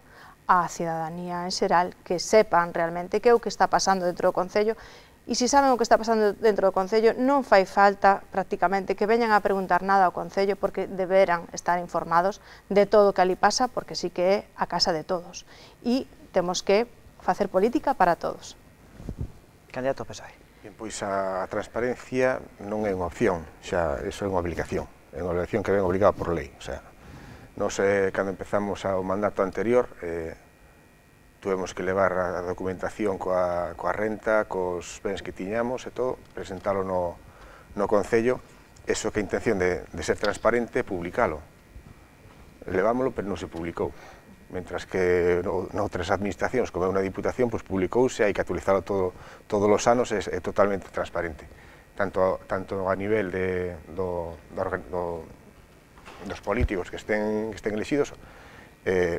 á cidadanía en xeral, que sepan realmente que é o que está pasando dentro do Concello. E se saben o que está pasando dentro do Concello, non fai falta prácticamente que veñan a preguntar nada ao Concello, porque deberán estar informados de todo o que ali pasa, porque sí que é a casa de todos. E temos que facer política para todos. Candidato PSOE. Pois a transparencia non é unha opción, xa iso é unha obligación. É unha obligación que ven obligada por lei. O sea, nos, cando empezamos o mandato anterior, tuvemos que levar a documentación coa renta, cos bens que tiñamos e todo, presentalo no Concello, eso que a intención de ser transparente, publicalo. Levámoslo, pero non se publicou. Mentras que noutras administracións, como é unha diputación, publicouse, hai que actualizalo todos os anos, é totalmente transparente. Tanto a nivel dos políticos que estén elegidos,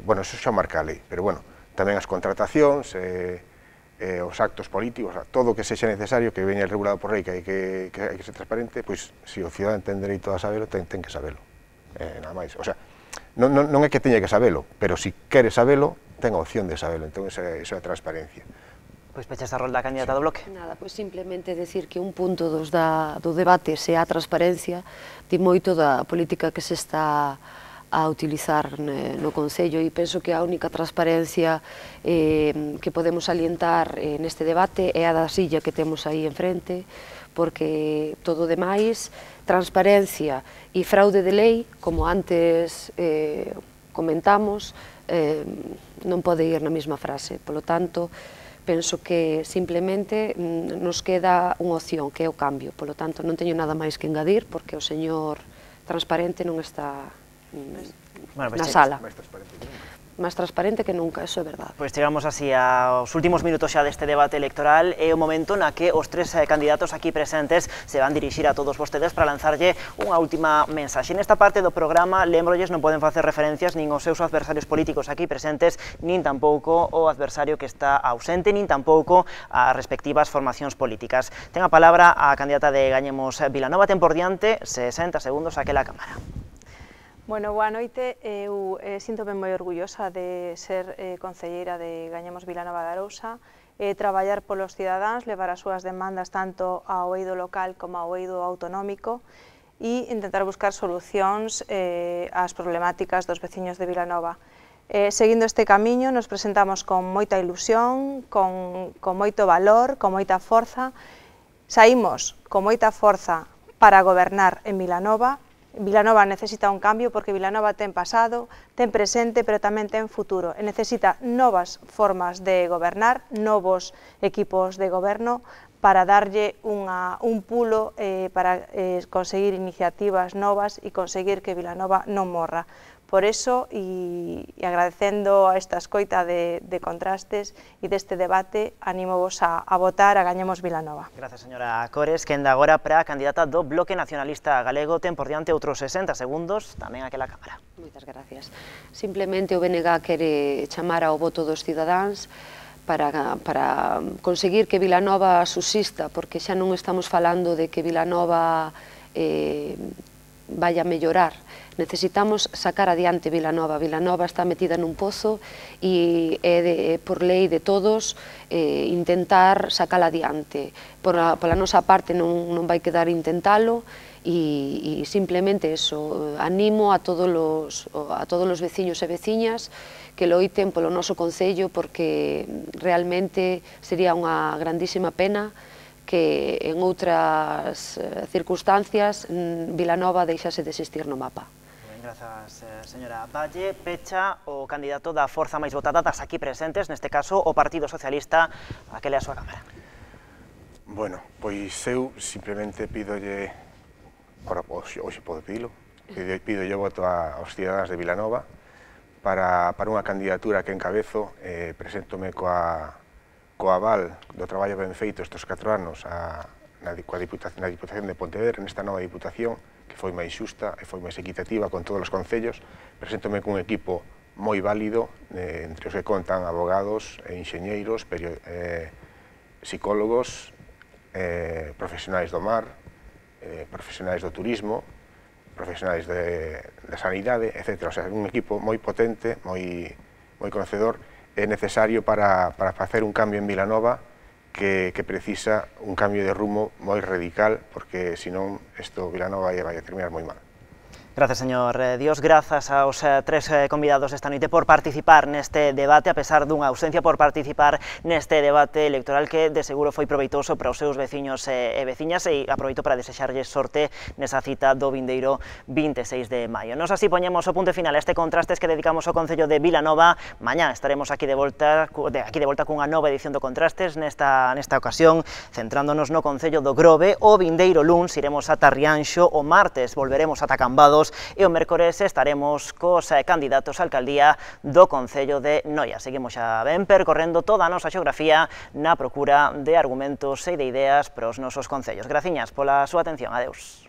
bueno, eso xa marca a lei, pero bueno, tamén as contratacións, os actos políticos, todo o que sexa necesario, que veña regulado por lei, que hai que ser transparente, pois, se o cidadán ten dereito a sabelo, ten que sabelo, nada máis. O sea, non é que teña que sabelo, pero se quere sabelo, ten a opción de sabelo, entón iso é a transparencia. Pois pechas a rolda candidata do Bloque. Nada, pois simplemente decir que un punto do debate se a transparencia di moito da política que se está a utilizar no Concello, e penso que a única transparencia que podemos alientar neste debate é a da silla que temos aí enfrente, porque todo o demais, transparencia e fraude de lei, como antes comentamos, non pode ir na mesma frase. Polo tanto, penso que simplemente nos queda unha opción, que é o cambio. Polo tanto, non teño nada máis que engadir, porque o señor transparente non está na sala. Máis transparente que nunca, eso é verdade. Pois chegamos así aos últimos minutos xa deste debate electoral, e o momento na que os tres candidatos aquí presentes se van dirixir a todos vostedes para lanzarlle unha última mensaxe. Nesta parte do programa, lembrolles, non poden facer referencias nin aos seus adversarios políticos aquí presentes, nin tampouco o adversario que está ausente, nin tampouco as respectivas formacións políticas. Ten a palabra a candidata de Gañemos Vilanova, ten por diante 60 segundos aquela cámara. Bueno, boa noite. Eu sinto-me moi orgullosa de ser concelleira de Gañemos Vilanova de Arousa, traballar polos cidadáns, levar as súas demandas tanto ao eido local como ao eido autonómico e intentar buscar solucións ás problemáticas dos veciños de Vilanova. Seguindo este camiño, nos presentamos con moita ilusión, con moito valor, con moita forza. Saímos con moita forza para gobernar en Vilanova. Vilanova necesita un cambio porque Vilanova ten pasado, ten presente, pero tamén ten futuro. E necesita novas formas de gobernar, novos equipos de goberno para darlle un pulo para conseguir iniciativas novas e conseguir que Vilanova non morra. Por eso, e agradecendo a esta escoita de contrastes e deste debate, animovos a votar a Gañemos Vilanova. Gracias, señora Cores, que enda agora para a candidata do Bloque Nacionalista Galego. Ten por diante outros 60 segundos, tamén aquela cámara. Moitas gracias. Simplemente o BNG quere chamar ao voto dos cidadáns para conseguir que Vilanova subsista, porque xa non estamos falando de que Vilanova vaya a mellorar. Necesitamos sacar adiante Vilanova. Vilanova está metida nun pozo e é por lei de todos intentar sacala adiante. Pola nosa parte non vai quedar intentalo e simplemente eso, animo a todos os veciños e veciñas que loiten polo noso Concello, porque realmente sería unha grandísima pena que en outras circunstancias Vilanova deixase de existir no mapa. Grazas, señora Valle. Pecha o candidato da forza máis votada das aquí presentes, neste caso o Partido Socialista, aquele a súa cámara. Bueno, pois eu simplemente pídolle, hoxe podo pídilo, pídolle voto aos cidadáns de Vilanova para unha candidatura que encabezo. Preséntome coa aval do traballo ben feito estes 4 anos na Diputación de Pontevedra, nesta nova Diputación, que foi máis xusta e foi máis equitativa con todos os concellos. Preséntome cun equipo moi válido, entre os que contan abogados, enxeñeiros, psicólogos, profesionais do mar, profesionais do turismo, profesionais da sanidade, etc. O sea, un equipo moi potente, moi conocedor, é necesario para facer un cambio en Vilanova que precisa un cambio de rumbo moi radical, porque senón Vilanova vai a terminar moi mal. Gracias, señor Dios. Grazas aos 3 convidados esta noite por participar neste debate, a pesar dunha ausencia, por participar neste debate electoral que de seguro foi proveitoso para os seus veciños e veciñas, e aproveito para desexarlles sorte nesa cita do vindeiro 26 de maio. Nos así poñemos o punto final a este Contrastes que dedicamos ao Concello de Vilanova. Mañá estaremos aquí de volta cunha nova edición do Contrastes, nesta ocasión centrándonos no Concello do Grove. O vindeiro luns iremos ata Rianxo, o martes volveremos ata Cambados e o mércores estaremos cos candidatos á alcaldía do Concello de Noia. Seguimos xa ben percorrendo toda a nosa xeografía na procura de argumentos e de ideas para os nosos concellos. Graciñas pola súa atención. Adeus.